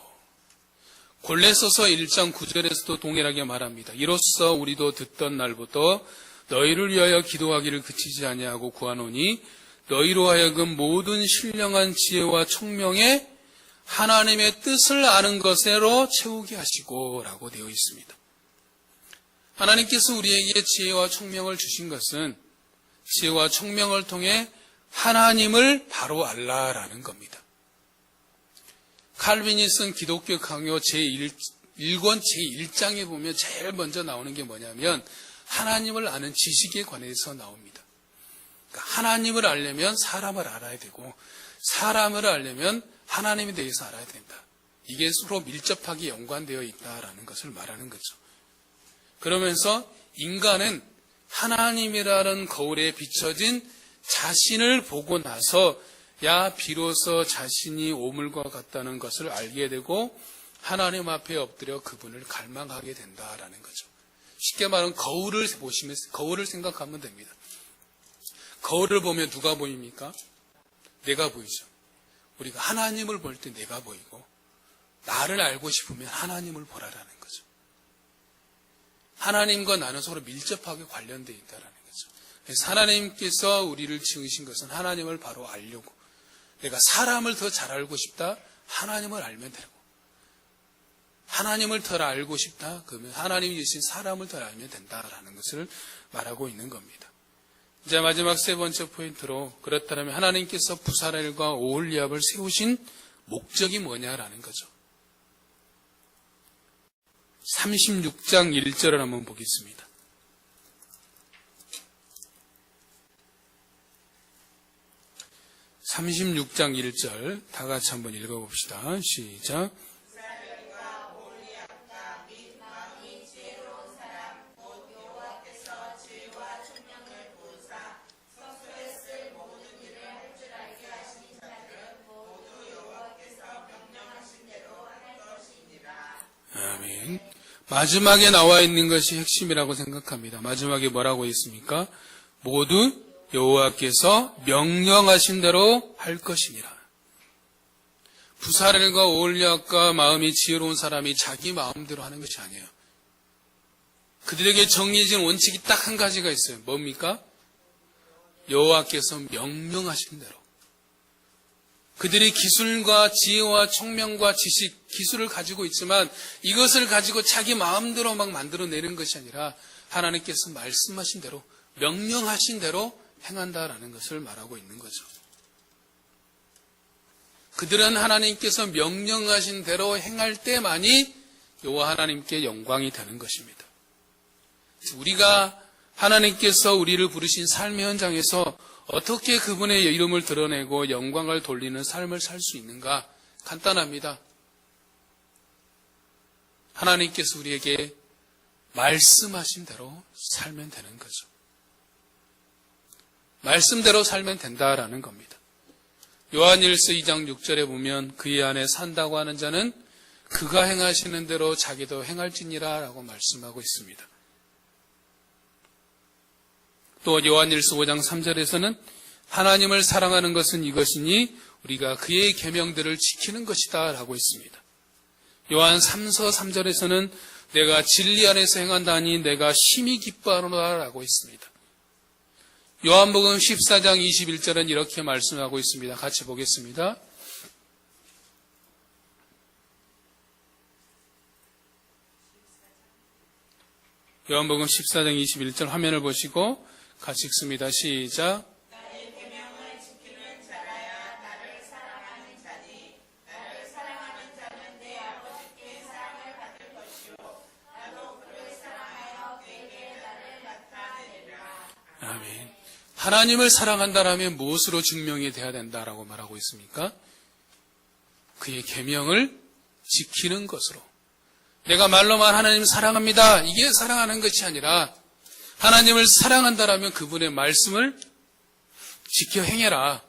골레서서 1장 9절에서도 동일하게 말합니다. 이로써 우리도 듣던 날부터 너희를 위하여 기도하기를 그치지 아니하고 구하노니 너희로 하여금 모든 신령한 지혜와 청명에 하나님의 뜻을 아는 것으로 채우게 하시고 라고 되어 있습니다. 하나님께서 우리에게 지혜와 청명을 주신 것은 지혜와 청명을 통해 하나님을 바로 알라라는 겁니다. 칼빈이 쓴 기독교 강요 제1권 제1장에 보면 제일 먼저 나오는 게 뭐냐면 하나님을 아는 지식에 관해서 나옵니다. 그러니까 하나님을 알려면 사람을 알아야 되고 사람을 알려면 하나님에 대해서 알아야 된다. 이게 서로 밀접하게 연관되어 있다라는 것을 말하는 거죠. 그러면서 인간은 하나님이라는 거울에 비춰진 자신을 보고 나서 비로소 자신이 오물과 같다는 것을 알게 되고 하나님 앞에 엎드려 그분을 갈망하게 된다라는 거죠. 쉽게 말하면 거울을 보시면 거울을 생각하면 됩니다. 거울을 보면 누가 보입니까? 내가 보이죠. 우리가 하나님을 볼 때 내가 보이고 나를 알고 싶으면 하나님을 보라라는 거죠. 하나님과 나는 서로 밀접하게 관련되어 있다라는 거죠. 그래서 하나님께서 우리를 지으신 것은 하나님을 바로 알려고, 내가 사람을 더 잘 알고 싶다? 하나님을 알면 되고, 하나님을 더 알고 싶다? 그러면 하나님이 주신 사람을 더 알면 된다라는 것을 말하고 있는 겁니다. 이제 마지막 세 번째 포인트로, 그렇다면 하나님께서 부사렐과 오홀리압을 세우신 목적이 뭐냐라는 거죠. 36장 1절을 한번 보겠습니다. 36장 1절 다 같이 한번 읽어봅시다. 시작. 아멘. 마지막에 나와 있는 것이 핵심이라고 생각합니다. 마지막에 뭐라고 있습니까? 모두 여호와께서 명령하신 대로 할 것이니라. 부사렐과 오홀리압과 마음이 지혜로운 사람이 자기 마음대로 하는 것이 아니에요. 그들에게 정해진 원칙이 딱 한 가지가 있어요. 뭡니까? 여호와께서 명령하신 대로. 그들이 기술과 지혜와 청명과 지식, 기술을 가지고 있지만 이것을 가지고 자기 마음대로 막 만들어내는 것이 아니라 하나님께서 말씀하신 대로, 명령하신 대로 행한다라는 것을 말하고 있는 거죠. 그들은 하나님께서 명령하신 대로 행할 때만이 여호와 하나님께 영광이 되는 것입니다. 우리가 하나님께서 우리를 부르신 삶의 현장에서 어떻게 그분의 이름을 드러내고 영광을 돌리는 삶을 살 수 있는가? 간단합니다. 하나님께서 우리에게 말씀하신 대로 살면 되는 거죠. 말씀대로 살면 된다라는 겁니다. 요한일서 2장 6절에 보면 그의 안에 산다고 하는 자는 그가 행하시는 대로 자기도 행할지니라 라고 말씀하고 있습니다. 또 요한일서 5장 3절에서는 하나님을 사랑하는 것은 이것이니 우리가 그의 계명들을 지키는 것이다 라고 있습니다. 요한 3서 3절에서는 내가 진리 안에서 행한다니 내가 심히 기뻐하노라 라고 있습니다. 요한복음 14장 21절은 이렇게 말씀하고 있습니다. 같이 보겠습니다. 요한복음 14장 21절 화면을 보시고 같이 읽습니다. 시작. 나의 계명을 지키는 자라야 나를 사랑하는 자니 나를 사랑하는 자는 내 아버지께 사랑을 받을 것이요 나도 그를 사랑하여 그에게 나를 나타내리라. 아멘. 하나님을 사랑한다라면 무엇으로 증명이 돼야 된다라고 말하고 있습니까? 그의 계명을 지키는 것으로. 내가 말로만 하나님 사랑합니다. 이게 사랑하는 것이 아니라 하나님을 사랑한다라면 그분의 말씀을 지켜 행해라.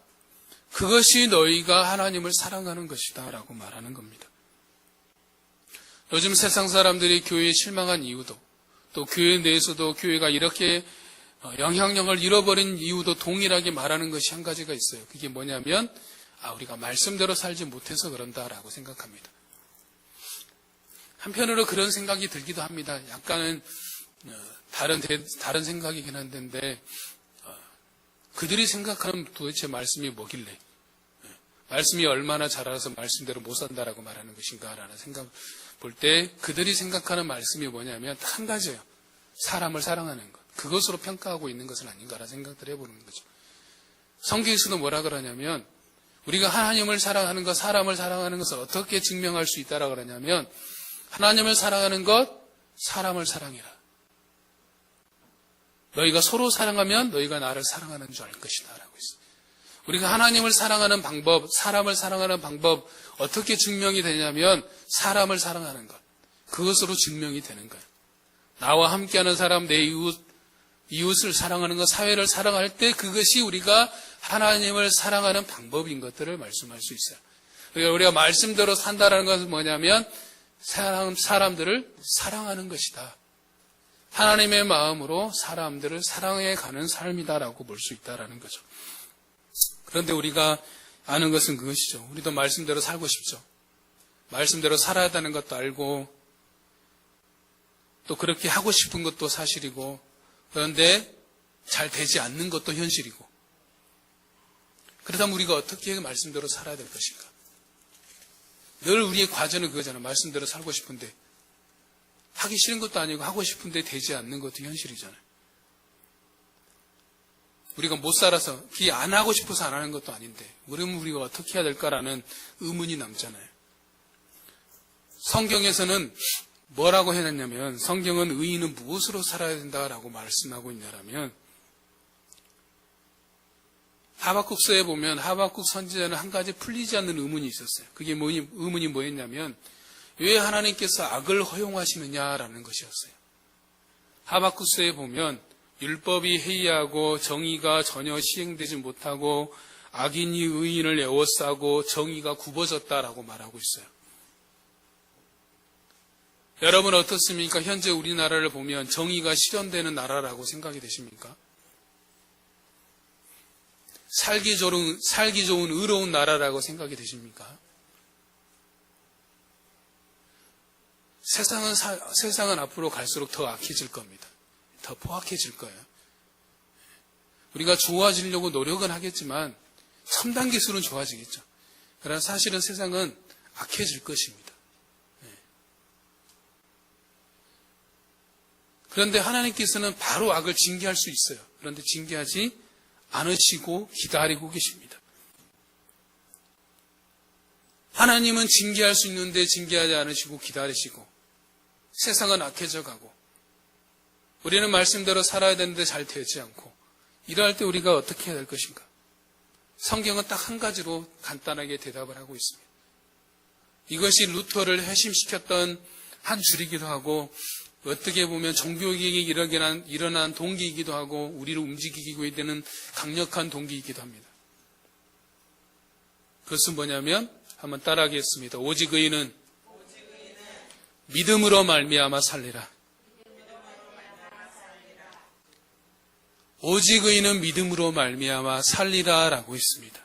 그것이 너희가 하나님을 사랑하는 것이다 라고 말하는 겁니다. 요즘 세상 사람들이 교회에 실망한 이유도 또 교회 내에서도 교회가 이렇게 영향력을 잃어버린 이유도 동일하게 말하는 것이 한 가지가 있어요. 그게 뭐냐면 우리가 말씀대로 살지 못해서 그런다라고 생각합니다. 한편으로 그런 생각이 들기도 합니다. 약간은 다른 생각이긴 한데 그들이 생각하는 도대체 말씀이 뭐길래 말씀이 얼마나 잘 알아서 말씀대로 못 산다라고 말하는 것인가라는 생각 볼 때 그들이 생각하는 말씀이 뭐냐면 한 가지예요. 사람을 사랑하는 것. 그것으로 평가하고 있는 것은 아닌가라는 생각들을 해보는 거죠. 성경에서도 뭐라 그러냐면 우리가 하나님을 사랑하는 것, 사람을 사랑하는 것을 어떻게 증명할 수 있다라고 그러냐면 하나님을 사랑하는 것, 사람을 사랑해라. 너희가 서로 사랑하면 너희가 나를 사랑하는 줄 알 것이다 라고 있어요. 우리가 하나님을 사랑하는 방법, 사람을 사랑하는 방법 어떻게 증명이 되냐면 사람을 사랑하는 것. 그것으로 증명이 되는 거예요. 나와 함께하는 사람, 내 이웃을 사랑하는 것, 사회를 사랑할 때 그것이 우리가 하나님을 사랑하는 방법인 것들을 말씀할 수 있어요. 그러니까 우리가 말씀대로 산다는 것은 뭐냐면 사람들을 사랑하는 것이다. 하나님의 마음으로 사람들을 사랑해 가는 삶이다라고 볼 수 있다라는 거죠. 그런데 우리가 아는 것은 그것이죠. 우리도 말씀대로 살고 싶죠. 말씀대로 살아야 한다는 것도 알고 또 그렇게 하고 싶은 것도 사실이고 그런데 잘 되지 않는 것도 현실이고 그렇다면 우리가 어떻게 말씀대로 살아야 될 것인가? 늘 우리의 과제는 그거잖아요. 말씀대로 살고 싶은데 하기 싫은 것도 아니고 하고 싶은데 되지 않는 것도 현실이잖아요. 우리가 못 살아서 그게 안 하고 싶어서 안 하는 것도 아닌데 그러면 우리가 어떻게 해야 될까라는 의문이 남잖아요. 성경에서는 뭐라고 해놨냐면 성경은 의인은 무엇으로 살아야 된다라고 말씀하고 있냐라면 하박국서에 보면 하박국 선지자는 한 가지 풀리지 않는 의문이 있었어요. 그게 의문이 뭐였냐면 왜 하나님께서 악을 허용하시느냐라는 것이었어요. 하박국서에 보면 율법이 해이하고 정의가 전혀 시행되지 못하고 악인이 의인을 에워싸고 정의가 굽어졌다라고 말하고 있어요. 여러분 어떻습니까? 현재 우리나라를 보면 정의가 실현되는 나라라고 생각이 되십니까? 살기 좋은 의로운 나라라고 생각이 되십니까? 세상은 앞으로 갈수록 더 악해질 겁니다. 더 포악해질 거예요. 우리가 좋아지려고 노력은 하겠지만 첨단 기술은 좋아지겠죠. 그러나 사실은 세상은 악해질 것입니다. 그런데 하나님께서는 바로 악을 징계할 수 있어요. 그런데 징계하지 않으시고 기다리고 계십니다. 하나님은 징계할 수 있는데 징계하지 않으시고 기다리시고 세상은 악해져 가고 우리는 말씀대로 살아야 되는데 잘 되지 않고 이러할 때 우리가 어떻게 해야 될 것인가? 성경은 딱 한 가지로 간단하게 대답을 하고 있습니다. 이것이 루터를 회심시켰던 한 줄이기도 하고 어떻게 보면 종교개혁이 일어난 동기이기도 하고 우리를 움직이게 되는 강력한 동기이기도 합니다. 그것은 뭐냐면 한번 따라하겠습니다. 오직 의인은 믿음으로 말미암아 살리라. 오직 의인은 믿음으로 말미암아 살리라라고 있습니다.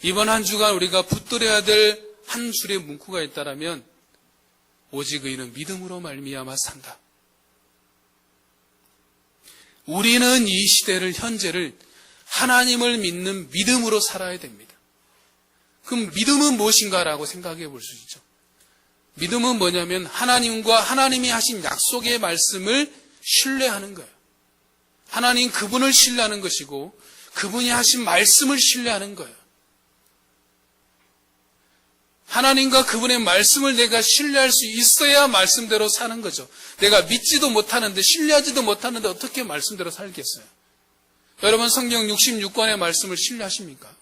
이번 한 주간 우리가 붙들어야 될 한 줄의 문구가 있다라면 오직 의인은 믿음으로 말미암아 산다. 우리는 이 시대를 현재를 하나님을 믿는 믿음으로 살아야 됩니다. 그럼 믿음은 무엇인가라고 생각해 볼 수 있죠. 믿음은 뭐냐면 하나님과 하나님이 하신 약속의 말씀을 신뢰하는 거예요. 하나님 그분을 신뢰하는 것이고 그분이 하신 말씀을 신뢰하는 거예요. 하나님과 그분의 말씀을 내가 신뢰할 수 있어야 말씀대로 사는 거죠. 내가 믿지도 못하는데 신뢰하지도 못하는데 어떻게 말씀대로 살겠어요? 여러분 성경 66권의 말씀을 신뢰하십니까?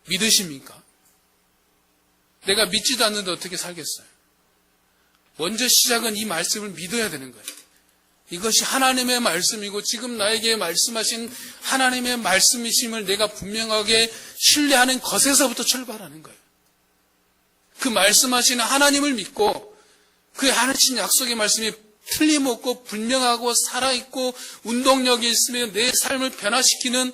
믿으십니까? 내가 믿지도 않는데 어떻게 살겠어요? 먼저 시작은 이 말씀을 믿어야 되는 거예요. 이것이 하나님의 말씀이고 지금 나에게 말씀하신 하나님의 말씀이심을 내가 분명하게 신뢰하는 것에서부터 출발하는 거예요. 그 말씀하시는 하나님을 믿고 그 하나님 약속의 말씀이 틀림없고 분명하고 살아있고 운동력이 있으며 내 삶을 변화시키는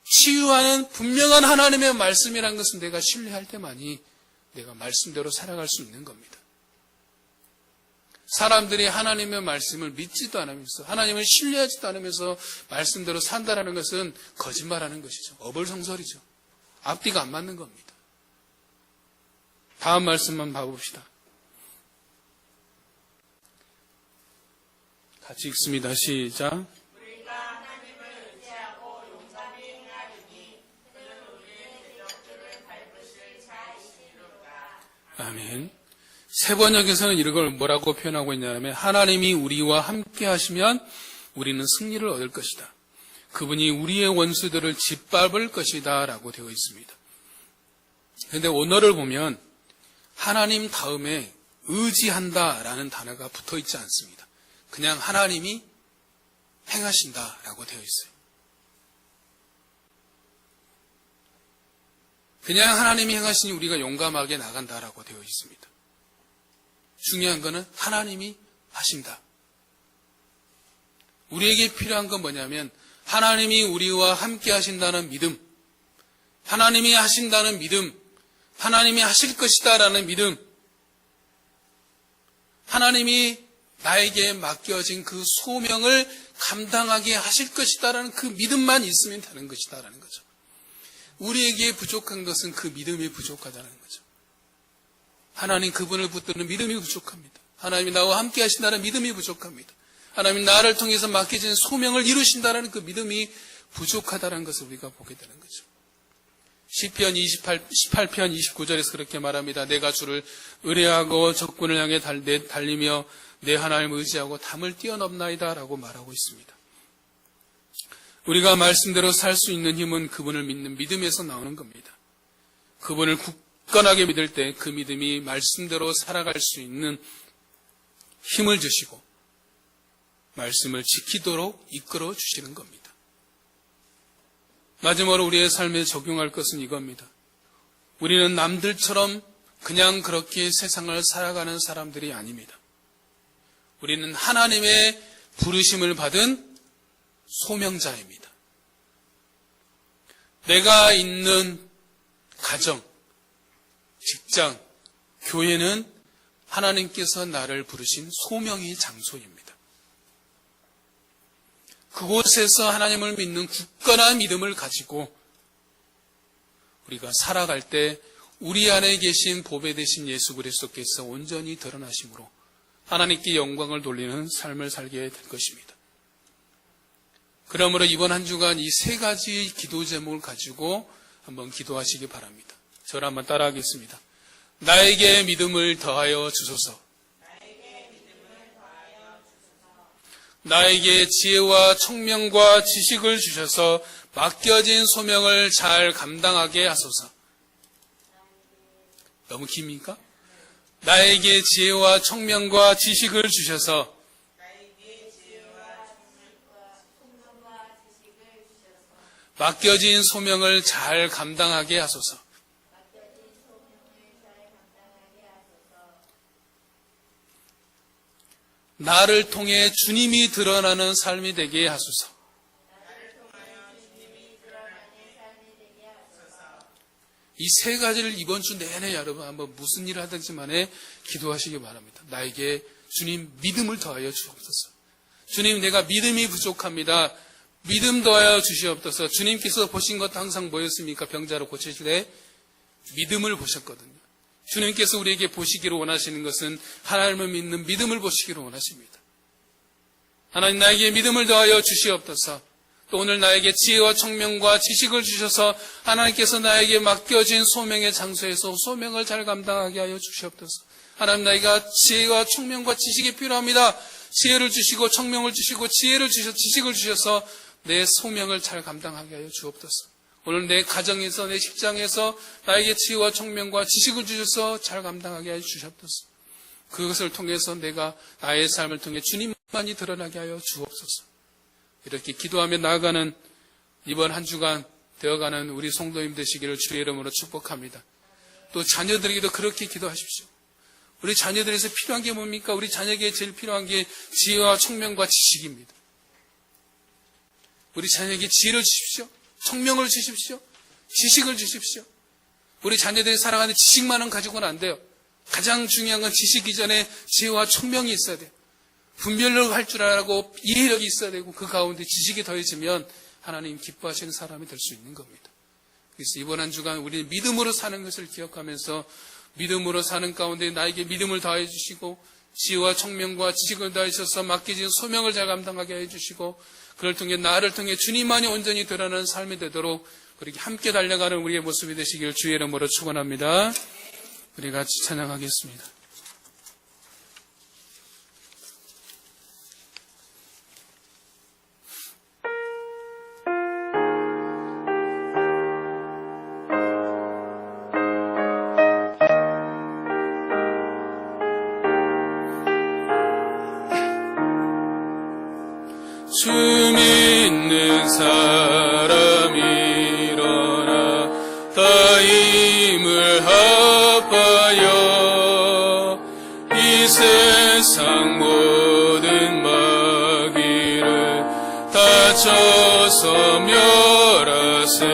치유하는 분명한 하나님의 말씀이라는 것은 내가 신뢰할 때만이 내가 말씀대로 살아갈 수 있는 겁니다. 사람들이 하나님의 말씀을 믿지도 않으면서 하나님을 신뢰하지도 않으면서 말씀대로 산다는 것은 거짓말하는 것이죠. 어불성설이죠. 앞뒤가 안 맞는 겁니다. 다음 말씀만 봐봅시다. 같이 읽습니다. 시작. 우리가 하나님을 의지하고 용감히 행하리니 그는 우리의 대적들을 밟으실 자이시리로다. 아멘. 세 번역에서는 이걸 뭐라고 표현하고 있냐면 하나님이 우리와 함께 하시면 우리는 승리를 얻을 것이다. 그분이 우리의 원수들을 짓밟을 것이다 라고 되어 있습니다. 그런데 원어를 보면 하나님 다음에 의지한다 라는 단어가 붙어 있지 않습니다. 그냥 하나님이 행하신다 라고 되어 있어요. 그냥 하나님이 행하시니 우리가 용감하게 나간다라고 되어 있습니다. 중요한 것은 하나님이 하신다. 우리에게 필요한 건 뭐냐면 하나님이 우리와 함께 하신다는 믿음, 하나님이 하신다는 믿음, 하나님이 하실 것이다 라는 믿음, 하나님이 나에게 맡겨진 그 소명을 감당하게 하실 것이다 라는 그 믿음만 있으면 되는 것이다 라는 거죠. 우리에게 부족한 것은 그 믿음이 부족하다는 거죠. 하나님 그분을 붙드는 믿음이 부족합니다. 하나님이 나와 함께 하신다는 믿음이 부족합니다. 하나님 나를 통해서 맡겨진 소명을 이루신다는 그 믿음이 부족하다는 것을 우리가 보게 되는 거죠. 시편 18편 29절에서 그렇게 말합니다. 내가 주를 의뢰하고 적군을 향해 달리며 내 하나님을 의지하고 담을 뛰어넘나이다 라고 말하고 있습니다. 우리가 말씀대로 살 수 있는 힘은 그분을 믿는 믿음에서 나오는 겁니다. 그분을 굳건하게 믿을 때 그 믿음이 말씀대로 살아갈 수 있는 힘을 주시고 말씀을 지키도록 이끌어 주시는 겁니다. 마지막으로 우리의 삶에 적용할 것은 이겁니다. 우리는 남들처럼 그냥 그렇게 세상을 살아가는 사람들이 아닙니다. 우리는 하나님의 부르심을 받은 소명자입니다. 내가 있는 가정, 직장, 교회는 하나님께서 나를 부르신 소명의 장소입니다. 그곳에서 하나님을 믿는 굳건한 믿음을 가지고 우리가 살아갈 때 우리 안에 계신 보배 되신 예수 그리스도께서 온전히 드러나심으로 하나님께 영광을 돌리는 삶을 살게 될 것입니다. 그러므로 이번 한 주간 이 세 가지 기도 제목을 가지고 한번 기도하시기 바랍니다. 저를 한번 따라하겠습니다. 나에게 믿음을 더하여 주소서. 나에게 지혜와 청명과 지식을 주셔서 맡겨진 소명을 잘 감당하게 하소서. 너무 깁니까? 나에게 지혜와 청명과 지식을 주셔서 맡겨진 소명을 잘 감당하게 하소서. 나를 통해 주님이 드러나는 삶이 되게 하소서. 이 세 가지를 이번 주 내내 여러분 한번 무슨 일을 하든지 간에 기도하시기 바랍니다. 나에게 주님 믿음을 더하여 주옵소서. 주님 내가 믿음이 부족합니다. 믿음 더하여 주시옵소서. 주님께서 보신 것도 항상 뭐였습니까? 병자로 고치실 때 믿음을 보셨거든요. 주님께서 우리에게 보시기를 원하시는 것은 하나님을 믿는 믿음을 보시기를 원하십니다. 하나님 나에게 믿음을 더하여 주시옵소서. 또 오늘 나에게 지혜와 청명과 지식을 주셔서 하나님께서 나에게 맡겨진 소명의 장소에서 소명을 잘 감당하게 하여 주시옵소서. 하나님 나에게 지혜와 청명과 지식이 필요합니다. 지혜를 주시고 청명을 주시고 지혜를 주셔서 지식을 주셔서 내 소명을 잘 감당하게 하여 주옵소서. 오늘 내 가정에서 내 직장에서 나에게 지혜와 청명과 지식을 주셔서 잘 감당하게 하여 주시옵소서. 그것을 통해서 내가 나의 삶을 통해 주님만이 드러나게 하여 주옵소서. 이렇게 기도하며 나아가는 이번 한 주간 되어가는 우리 성도님 되시기를 주의 이름으로 축복합니다. 또 자녀들에게도 그렇게 기도하십시오. 우리 자녀들에서 필요한 게 뭡니까? 우리 자녀에게 제일 필요한 게 지혜와 청명과 지식입니다. 우리 자녀에게 지혜를 주십시오. 청명을 주십시오. 지식을 주십시오. 우리 자녀들이 살아가는 지식만은 가지고는 안 돼요. 가장 중요한 건 지식 이전에 지혜와 청명이 있어야 돼요. 분별력을 할 줄 알고 이해력이 있어야 되고 그 가운데 지식이 더해지면 하나님 기뻐하시는 사람이 될 수 있는 겁니다. 그래서 이번 한 주간 우리는 믿음으로 사는 것을 기억하면서 믿음으로 사는 가운데 나에게 믿음을 더해 주시고 지혜와 청명과 지식을 더하셔서 맡겨진 소명을 잘 감당하게 해주시고 그를 통해 나를 통해 주님만이 온전히 드러나는 삶이 되도록 그렇게 함께 달려가는 우리의 모습이 되시길 주의 이름으로 축원합니다. 우리 같이 찬양하겠습니다. 주 믿는 사람 일어나 다 힘을 합하여 이 세상 모든 마귀를 다쳐서 멸하세.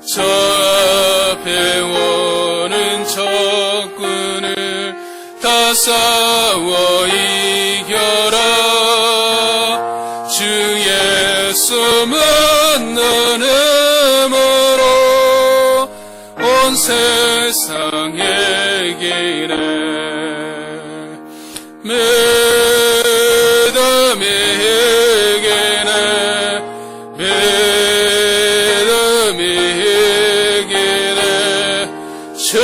저 앞에 오는 적군을 다 싸워 이겨라. 주 예수 만나음으로 온 세상에 이기네. 믿음이기네. 믿음이기네. 주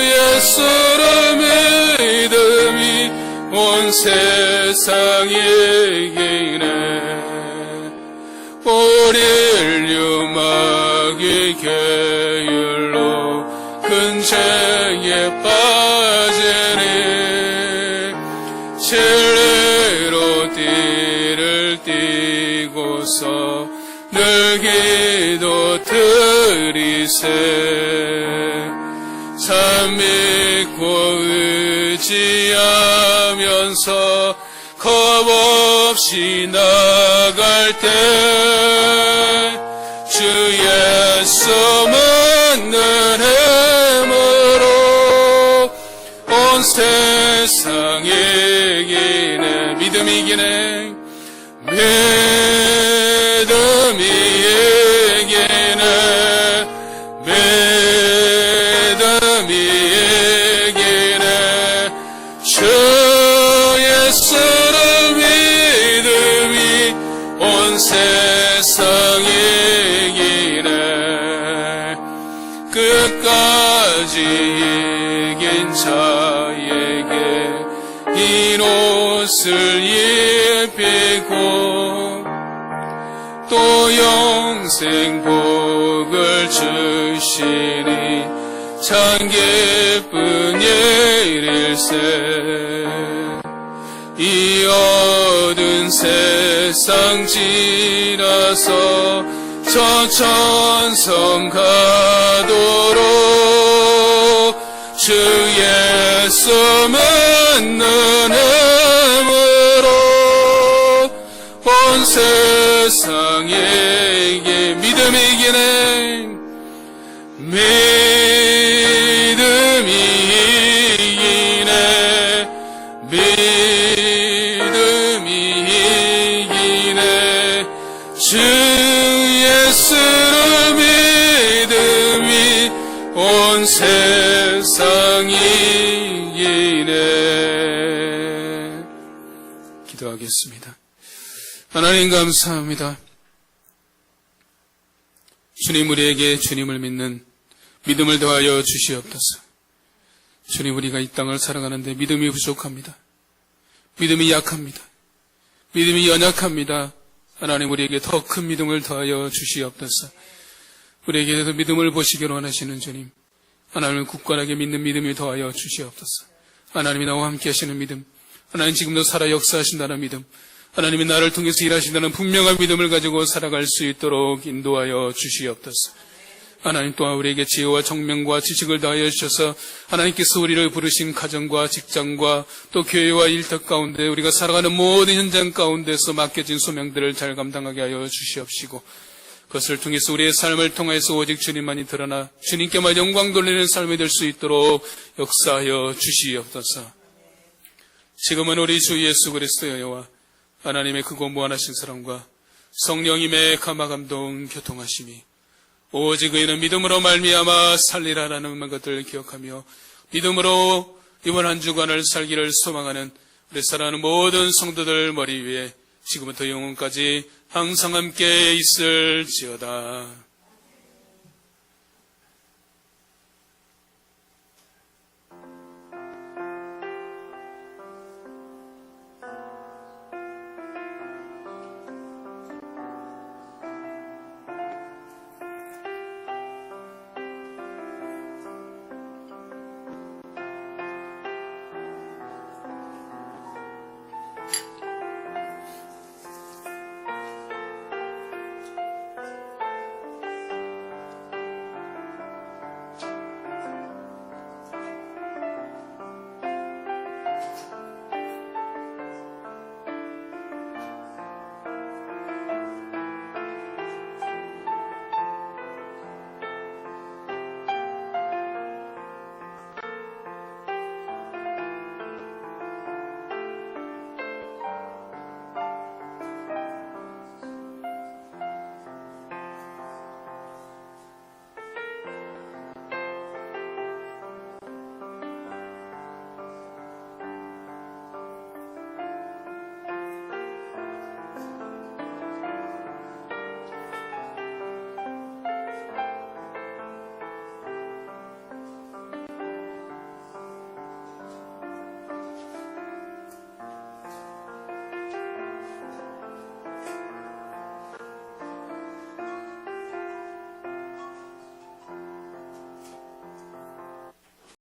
예수를 믿음이 온 세상에 이기네. 우리 인류마귀 계율로 큰 죄에 빠지니 진리로 띠를 띠고서 늘 기도 드리세. 참 믿고 의지하면서 겁없이 나갈 때 주 예수 만나음으로 온 세상에 이기네. 믿음이 이기네. 믿음이 이기네. 믿음이 이기네. 주 예수를 믿음이 온 세상에 이기네. 끝까지 이긴 자에게 흰 옷을 입히고 또 영생 복을 주시니 참 기쁜 일일세. 이 어두운 세상 지나서 저 천성 가도록 주 예수 만나음으로 온 세상에 이게 믿음이 이기네. 믿음이 이기네. 믿음이 이기네. 주 예수를 믿음이 온 세상이 이기네. 기도하겠습니다. 하나님 감사합니다. 주님, 우리에게 주님을 믿는 믿음을 더하여 주시옵소서. 주님, 우리가 이 땅을 살아가는데 믿음이 부족합니다. 믿음이 약합니다. 믿음이 연약합니다. 하나님, 우리에게 더 큰 믿음을 더하여 주시옵소서. 우리에게도 믿음을 보시기로 원하시는 주님, 하나님을 굳건하게 믿는 믿음이 더하여 주시옵소서. 하나님이 나와 함께 하시는 믿음, 하나님 지금도 살아 역사하신다는 믿음, 하나님이 나를 통해서 일하신다는 분명한 믿음을 가지고 살아갈 수 있도록 인도하여 주시옵소서. 하나님 또한 우리에게 지혜와 정명과 지식을 더하여 주셔서 하나님께서 우리를 부르신 가정과 직장과 또 교회와 일터 가운데 우리가 살아가는 모든 현장 가운데서 맡겨진 소명들을 잘 감당하게 하여 주시옵시고, 그것을 통해서 우리의 삶을 통해서 오직 주님만이 드러나 주님께만 영광 돌리는 삶이 될 수 있도록 역사하여 주시옵소서. 지금은 우리 주 예수 그리스도의 여와 하나님의 크고 무한하신 사랑과 성령님의 감화감동 교통하심이 오직 의인은 믿음으로 말미암아 살리라라는 것들을 기억하며 믿음으로 이번 한 주간을 살기를 소망하는 우리 사랑하는 모든 성도들 머리 위에 지금부터 영원까지 항상 함께 있을지어다.